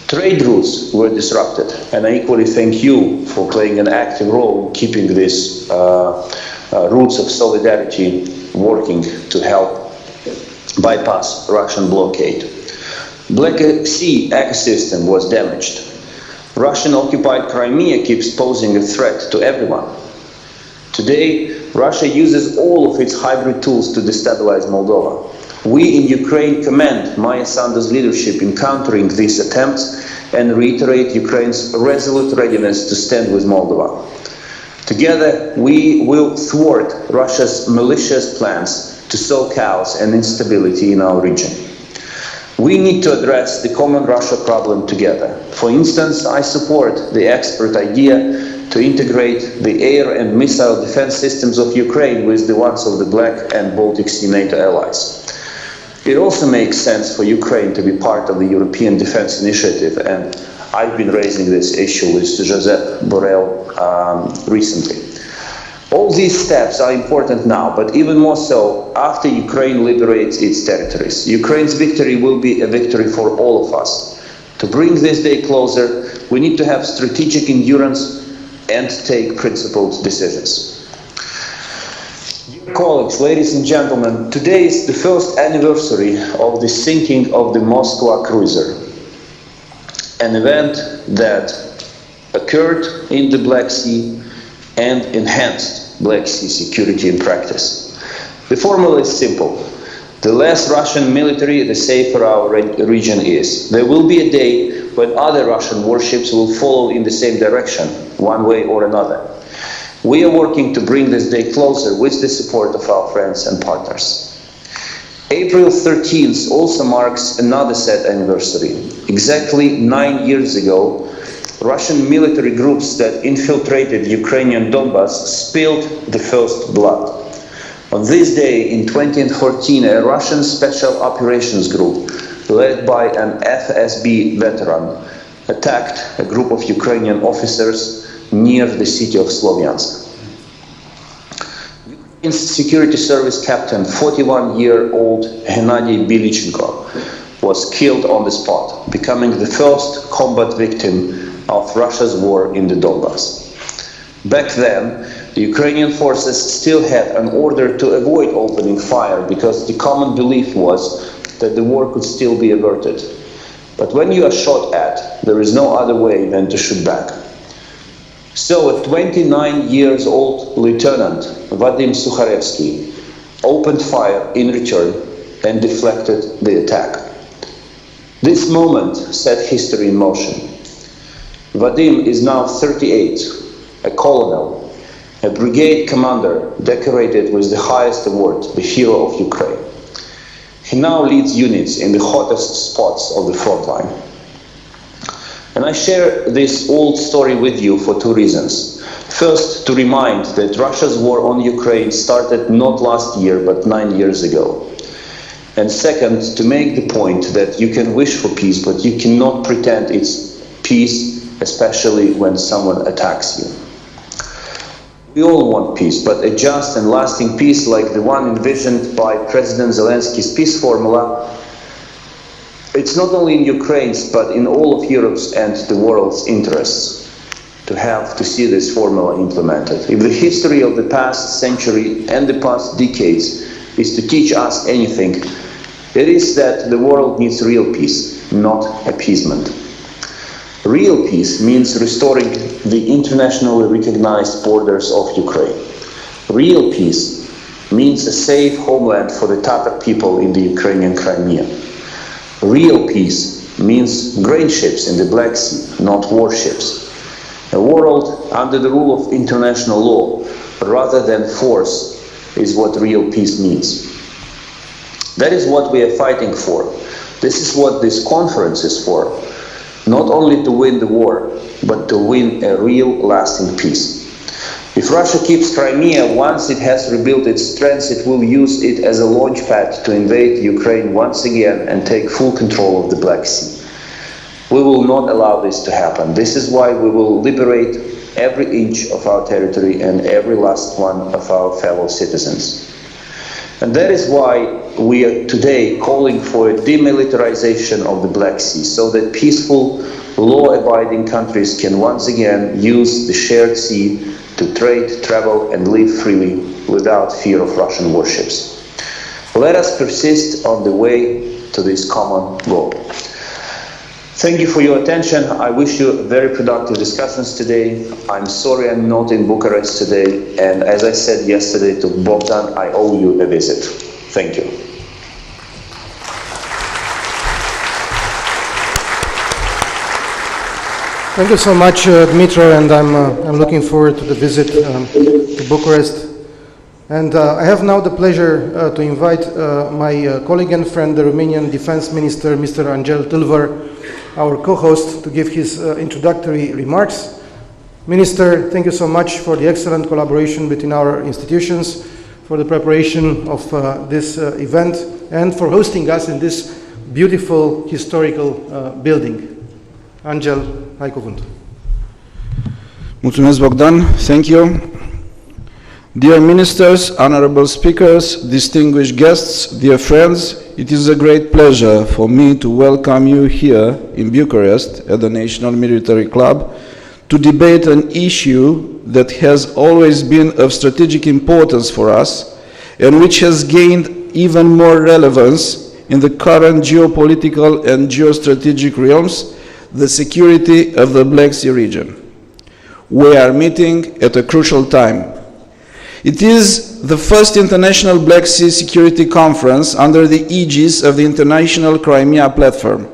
Trade routes were disrupted, and I equally thank you for playing an active role in keeping these routes of solidarity working to help bypass Russian blockade. Black Sea ecosystem was damaged. Russian-occupied Crimea keeps posing a threat to everyone. Today, Russia uses all of its hybrid tools to destabilize Moldova. We in Ukraine commend Maya Sandu's leadership in countering these attempts and reiterate Ukraine's resolute readiness to stand with Moldova. Together, we will thwart Russia's malicious plans to sow chaos and instability in our region. We need to address the common Russia problem together. For instance, I support the expert idea to integrate the air and missile defense systems of Ukraine with the ones of the Black and Baltic Sea NATO allies. It also makes sense for Ukraine to be part of the European Defense Initiative, and I've been raising this issue with Josep Borrell recently. All these steps are important now, but even more so after Ukraine liberates its territories. Ukraine's victory will be a victory for all of us. To bring this day closer, we need to have strategic endurance and take principled decisions. Colleagues, ladies and gentlemen, today is the first anniversary of the sinking of the Moskva cruiser, an event that occurred in the Black Sea and enhanced Black Sea security in practice. The formula is simple. The less Russian military, the safer our region is. There will be a day when other Russian warships will follow in the same direction, one way or another. We are working to bring this day closer with the support of our friends and partners. April 13th also marks another sad anniversary. Exactly 9 years ago, Russian military groups that infiltrated Ukrainian Donbass spilled the first blood. On this day in 2014, a Russian Special Operations Group, led by an FSB veteran, attacked a group of Ukrainian officers near the city of Slovyansk. Ukraine's security service captain, 41-year-old Gennady Bilichenko, was killed on the spot, becoming the first combat victim of Russia's war in the Donbass. Back then, the Ukrainian forces still had an order to avoid opening fire because the common belief was that the war could still be averted. But when you are shot at, there is no other way than to shoot back. So a 29-year-old Lieutenant, Vadim Sukharevsky, opened fire in return and deflected the attack. This moment set history in motion. Vadim is now 38, a colonel, a brigade commander decorated with the highest award, the Hero of Ukraine. He now leads units in the hottest spots of the front line. And I share this old story with you for two reasons. First, to remind that Russia's war on Ukraine started not last year, but 9 years ago. And second, to make the point that you can wish for peace, but you cannot pretend it's peace, especially when someone attacks you. We all want peace, but a just and lasting peace like the one envisioned by President Zelensky's peace formula, it's not only in Ukraine's, but in all of Europe's and the world's interests to see this formula implemented. If the history of the past century and the past decades is to teach us anything, it is that the world needs real peace, not appeasement. Real peace means restoring the internationally recognized borders of Ukraine. Real peace means a safe homeland for the Tatar people in the Ukrainian Crimea. Real peace means grain ships in the Black Sea, not warships. A world under the rule of international law, rather than force, is what real peace means. That is what we are fighting for. This is what this conference is for. Not only to win the war, but to win a real lasting peace. If Russia keeps Crimea, once it has rebuilt its strength, it will use it as a launch pad to invade Ukraine once again and take full control of the Black Sea. We will not allow this to happen. This is why we will liberate every inch of our territory and every last one of our fellow citizens. And that is why we are today calling for a demilitarization of the Black Sea, so that peaceful, law-abiding countries can once again use the shared sea to trade, travel, and live freely without fear of Russian warships. Let us persist on the way to this common goal. Thank you for your attention. I wish you very productive discussions today. I'm sorry I'm not in Bucharest today, and as I said yesterday to Bogdan, I owe you a visit. Thank you. Thank you so much, Dmitro, and I'm looking forward to the visit to Bucharest. And I have now the pleasure to invite my colleague and friend, the Romanian Defense Minister, Mr. Angel Tâlvăr, our co-host, to give his introductory remarks. Minister, thank you so much for the excellent collaboration between our institutions, for the preparation of this event, and for hosting us in this beautiful historical building. Angel, ai cuvântul. Mulțumesc, Bogdan. Thank you. Dear ministers, honorable speakers, distinguished guests, dear friends, it is a great pleasure for me to welcome you here in Bucharest at the National Military Club to debate an issue that has always been of strategic importance for us and which has gained even more relevance in the current geopolitical and geostrategic realms, the security of the Black Sea region. We are meeting at a crucial time. It is the first international Black Sea Security Conference under the aegis of the International Crimea Platform.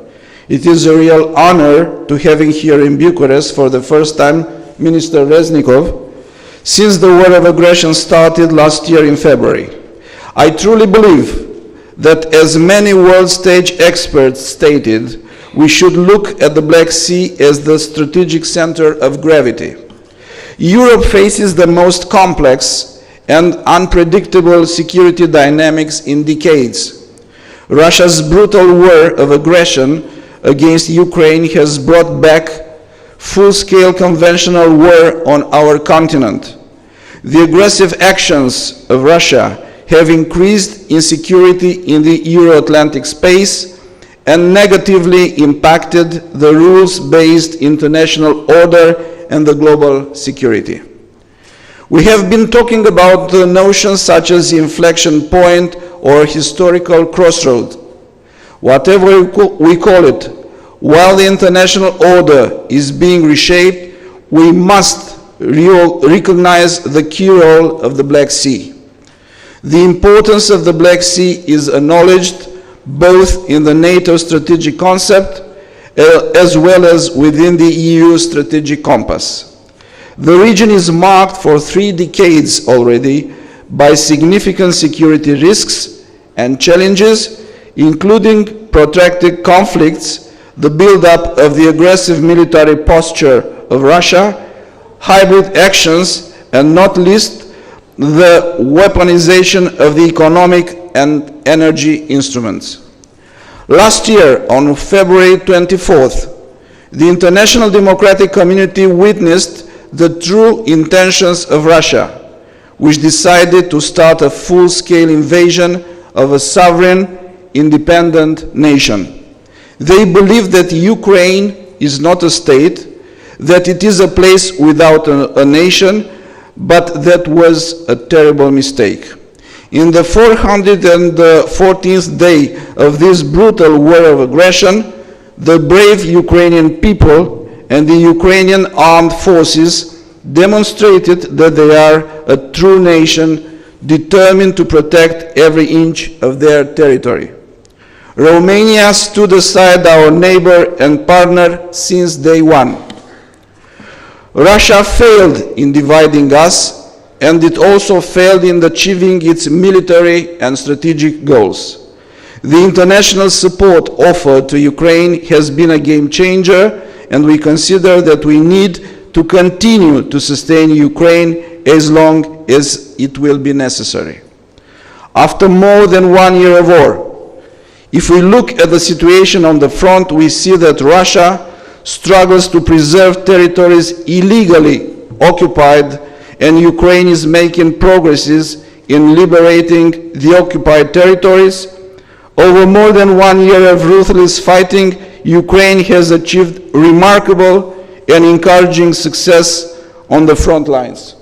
It is a real honor to having here in Bucharest for the first time Minister Reznikov since the war of aggression started last year in February. I truly believe that, as many world stage experts stated, we should look at the Black Sea as the strategic center of gravity. Europe faces the most complex and unpredictable security dynamics in decades. Russia's brutal war of aggression against Ukraine has brought back full-scale conventional war on our continent. The aggressive actions of Russia have increased insecurity in the Euro-Atlantic space and negatively impacted the rules-based international order and the global security. We have been talking about notions such as inflection point or historical crossroad. Whatever we call it, while the international order is being reshaped, we must recognize the key role of the Black Sea. The importance of the Black Sea is acknowledged both in the NATO strategic concept as well as within the EU strategic compass. The region is marked for 3 decades already by significant security risks and challenges, including protracted conflicts, the buildup of the aggressive military posture of Russia, hybrid actions, and not least the weaponization of the economic and energy instruments. Last year, on February 24th, the international democratic community witnessed the true intentions of Russia, which decided to start a full-scale invasion of a sovereign, independent nation. They believe that Ukraine is not a state, that it is a place without a nation, but that was a terrible mistake. In the 414th day of this brutal war of aggression, the brave Ukrainian people and the Ukrainian armed forces demonstrated that they are a true nation determined to protect every inch of their territory. Romania stood aside our neighbor and partner since day one. Russia failed in dividing us, and it also failed in achieving its military and strategic goals. The international support offered to Ukraine has been a game changer, and we consider that we need to continue to sustain Ukraine as long as it will be necessary. After more than 1 year of war, if we look at the situation on the front, we see that Russia struggles to preserve territories illegally occupied, and Ukraine is making progresses in liberating the occupied territories. Over more than 1 year of ruthless fighting, Ukraine has achieved remarkable and encouraging success on the front lines.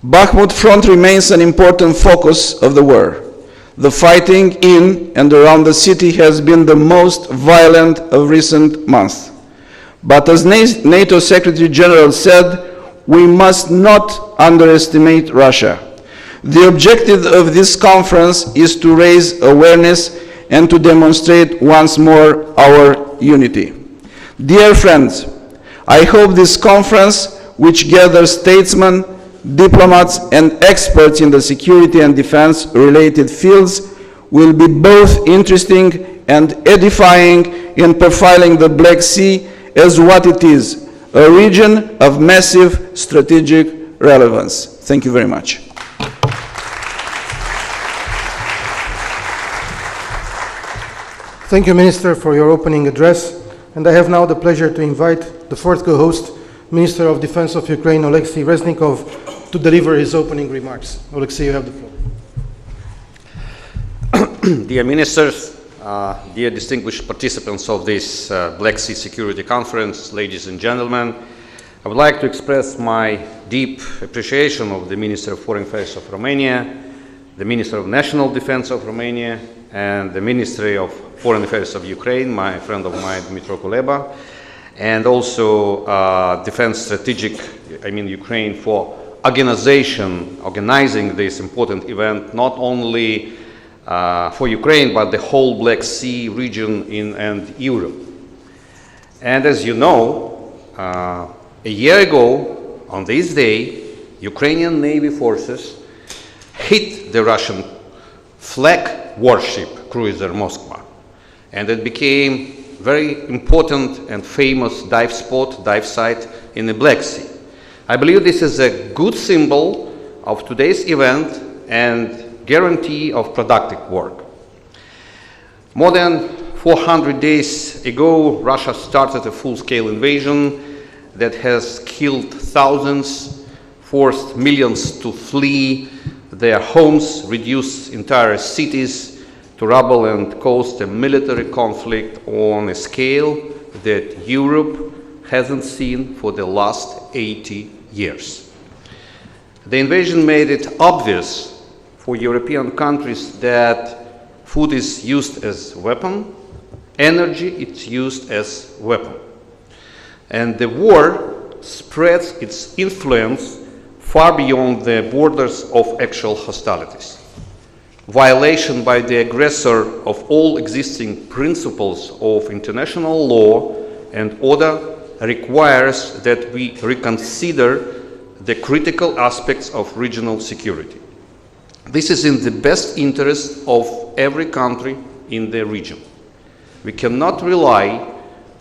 Bakhmut front remains an important focus of the war. The fighting in and around the city has been the most violent of recent months. But as NATO Secretary General said, we must not underestimate Russia. The objective of this conference is to raise awareness and to demonstrate once more our unity. Dear friends, I hope this conference, which gathers statesmen, diplomats, and experts in the security and defense-related fields, will be both interesting and edifying in profiling the Black Sea as what it is, a region of massive strategic relevance. Thank you very much. Thank you, Minister, for your opening address. And I have now the pleasure to invite the fourth co-host, Minister of Defense of Ukraine, Oleksiy Reznikov, to deliver his opening remarks. Oleksiy, you have the floor. Dear ministers, dear distinguished participants of this Black Sea Security Conference, ladies and gentlemen, I would like to express my deep appreciation of the Minister of Foreign Affairs of Romania, the Minister of National Defense of Romania, and the Ministry of Foreign Affairs of Ukraine, my friend of mine, Dmytro Kuleba, and also Defense Strategic, Ukraine, for organizing this important event, not only for Ukraine, but the whole Black Sea region and Europe. And as you know, a year ago, on this day, Ukrainian Navy forces hit the Russian flag warship cruiser Moskva, and it became very important and famous dive site in the Black Sea. I believe this is a good symbol of today's event and guarantee of productive work. More than 400 days ago, Russia started a full-scale invasion that has killed thousands, forced millions to flee their homes, reduced entire cities to rubble, and caused a military conflict on a scale that Europe hasn't seen for the last 80 years. The invasion made it obvious for European countries that food is used as a weapon, energy is used as a weapon. And the war spreads its influence far beyond the borders of actual hostilities. Violation by the aggressor of all existing principles of international law and order requires that we reconsider the critical aspects of regional security. This is in the best interest of every country in the region. We cannot rely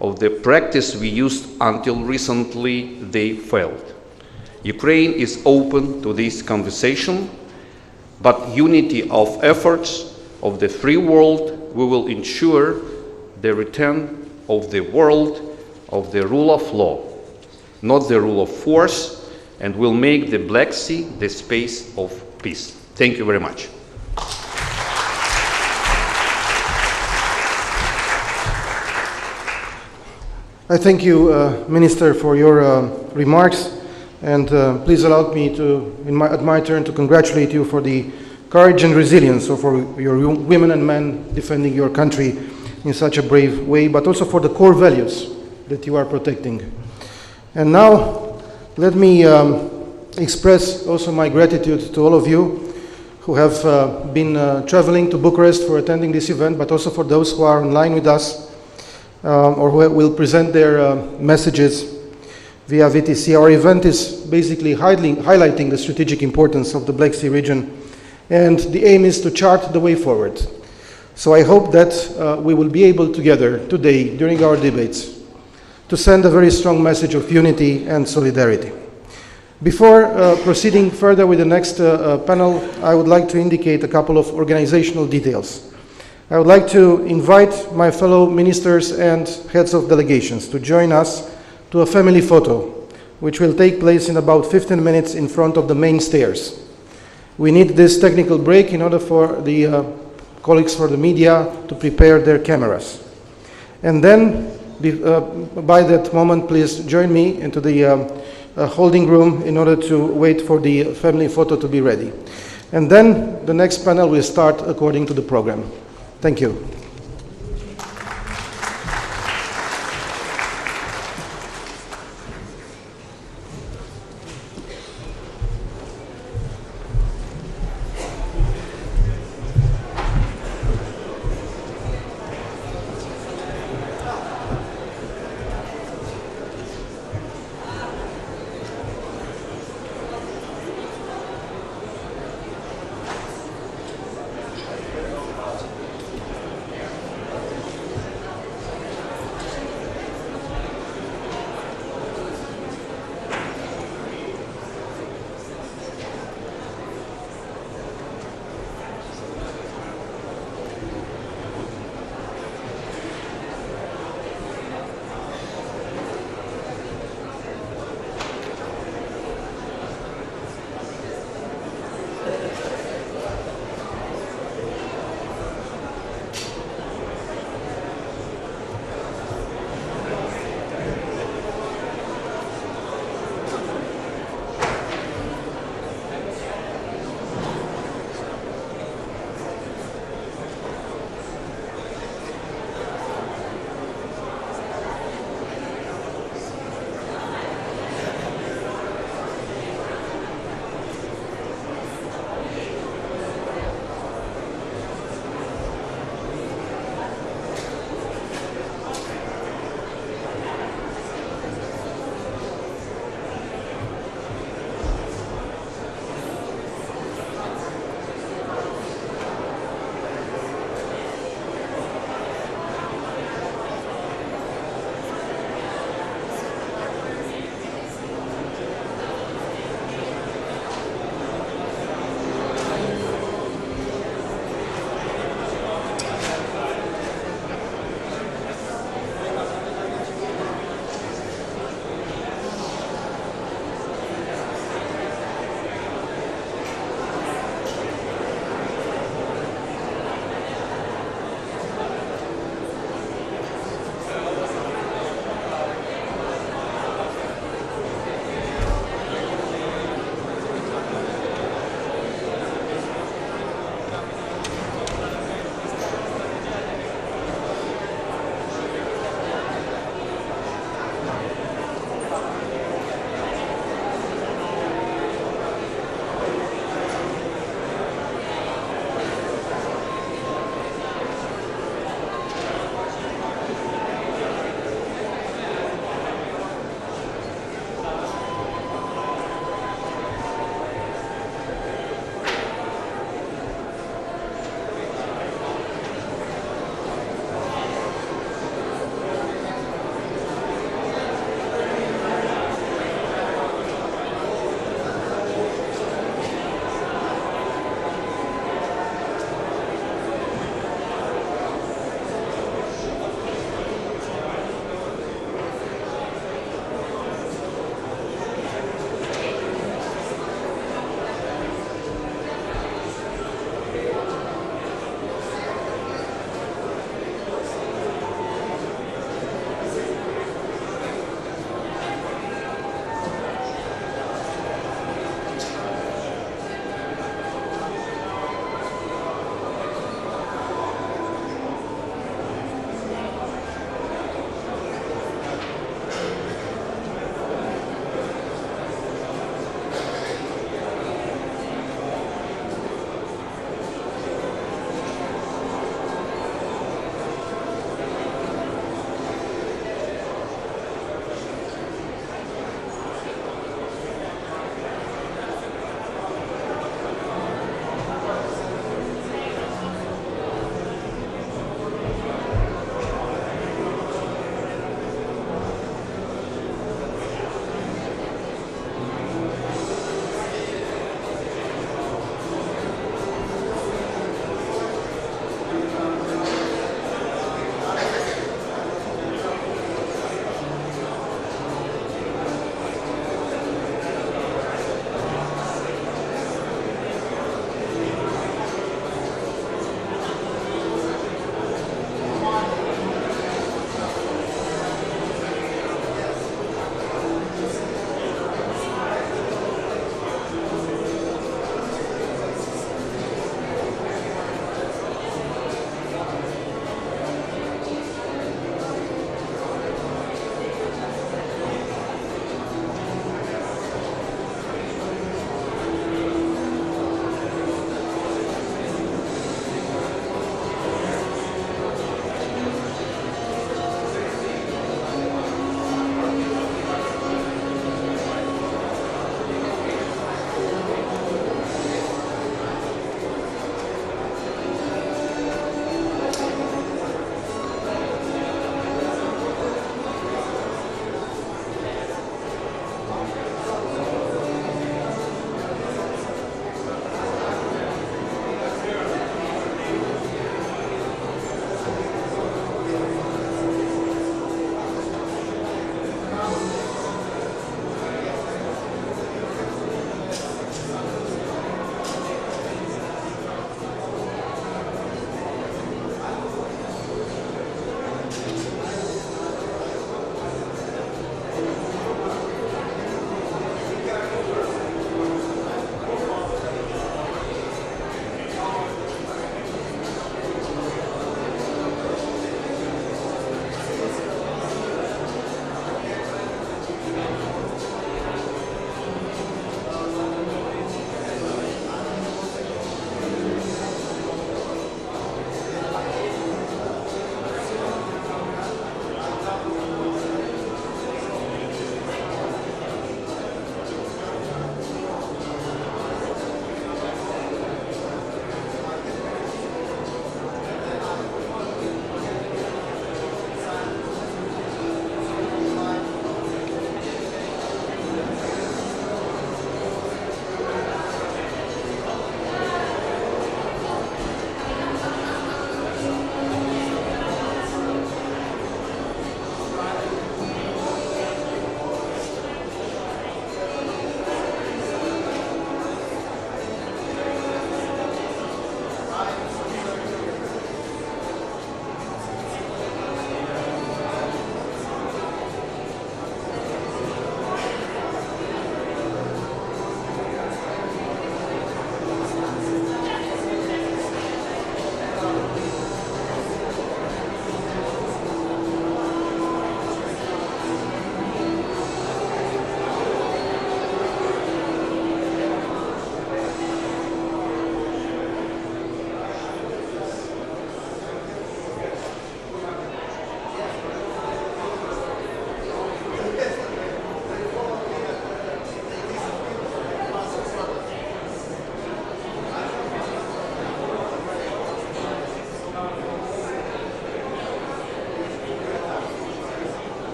on the practice we used until recently they failed. Ukraine is open to this conversation, but unity of efforts of the free world, we will ensure the return of the world of the rule of law, not the rule of force, and will make the Black Sea the space of peace. Thank you very much. I thank you, Minister, for your remarks, and please allow me to, at my turn, to congratulate you for the courage and resilience of your women and men defending your country in such a brave way, but also for the core values that you are protecting. And now, let me express also my gratitude to all of you who have been traveling to Bucharest for attending this event, but also for those who are online with us or who will present their messages via VTC. Our event is basically highlighting the strategic importance of the Black Sea region, and the aim is to chart the way forward. So I hope that we will be able together today, during our debates, to send a very strong message of unity and solidarity. Before proceeding further with the next panel, I would like to indicate a couple of organizational details. I would like to invite my fellow ministers and heads of delegations to join us to a family photo, which will take place in about 15 minutes in front of the main stairs. We need this technical break in order for the colleagues for the media to prepare their cameras. And then, by that moment, please join me into the holding room in order to wait for the family photo to be ready. And then the next panel will start according to the program. Thank you.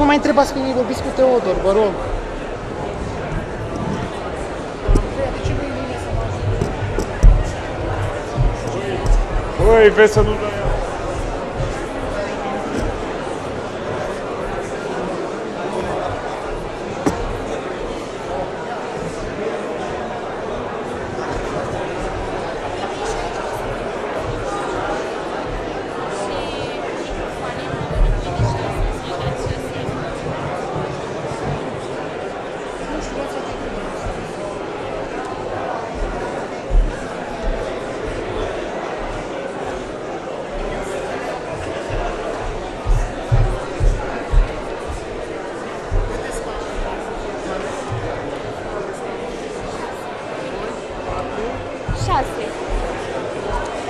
mai întrebați pe ei, vorbiți cu Teodor, vă rog. Băi, vezi să nu dai.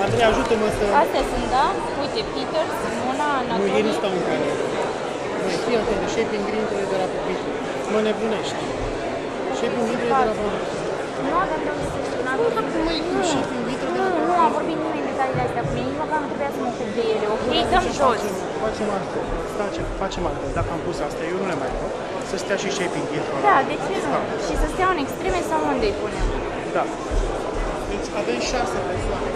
Andrei, ajută-mă să... Astea sunt, da? Uite, Peter, Simona, Anatolie... Nu, ei nu stau în care. Măi, fii atent, Shaping Green de la Pupitul. Mă nebunești. Shaping Green de la Pupitul. Nu avem de unde să știu, n-am vorbit. Măi, cum Shaping Green de la Pupitul? Nu am vorbit nimeni detaliile astea cu mine, nici măcar nu trebuia să mă ocup de ele, ok? Dăm jos. Facem altfel. Facem altfel. Dacă am pus asta, eu nu le mai pot. Să stea și Shaping Green. Da, de ce nu? Și să stea în extreme sau unde îi punem? Da. Deci avem 6 persoane.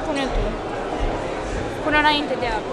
Pune tu. Pune înainte de apă.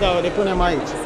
Da, le punem aici.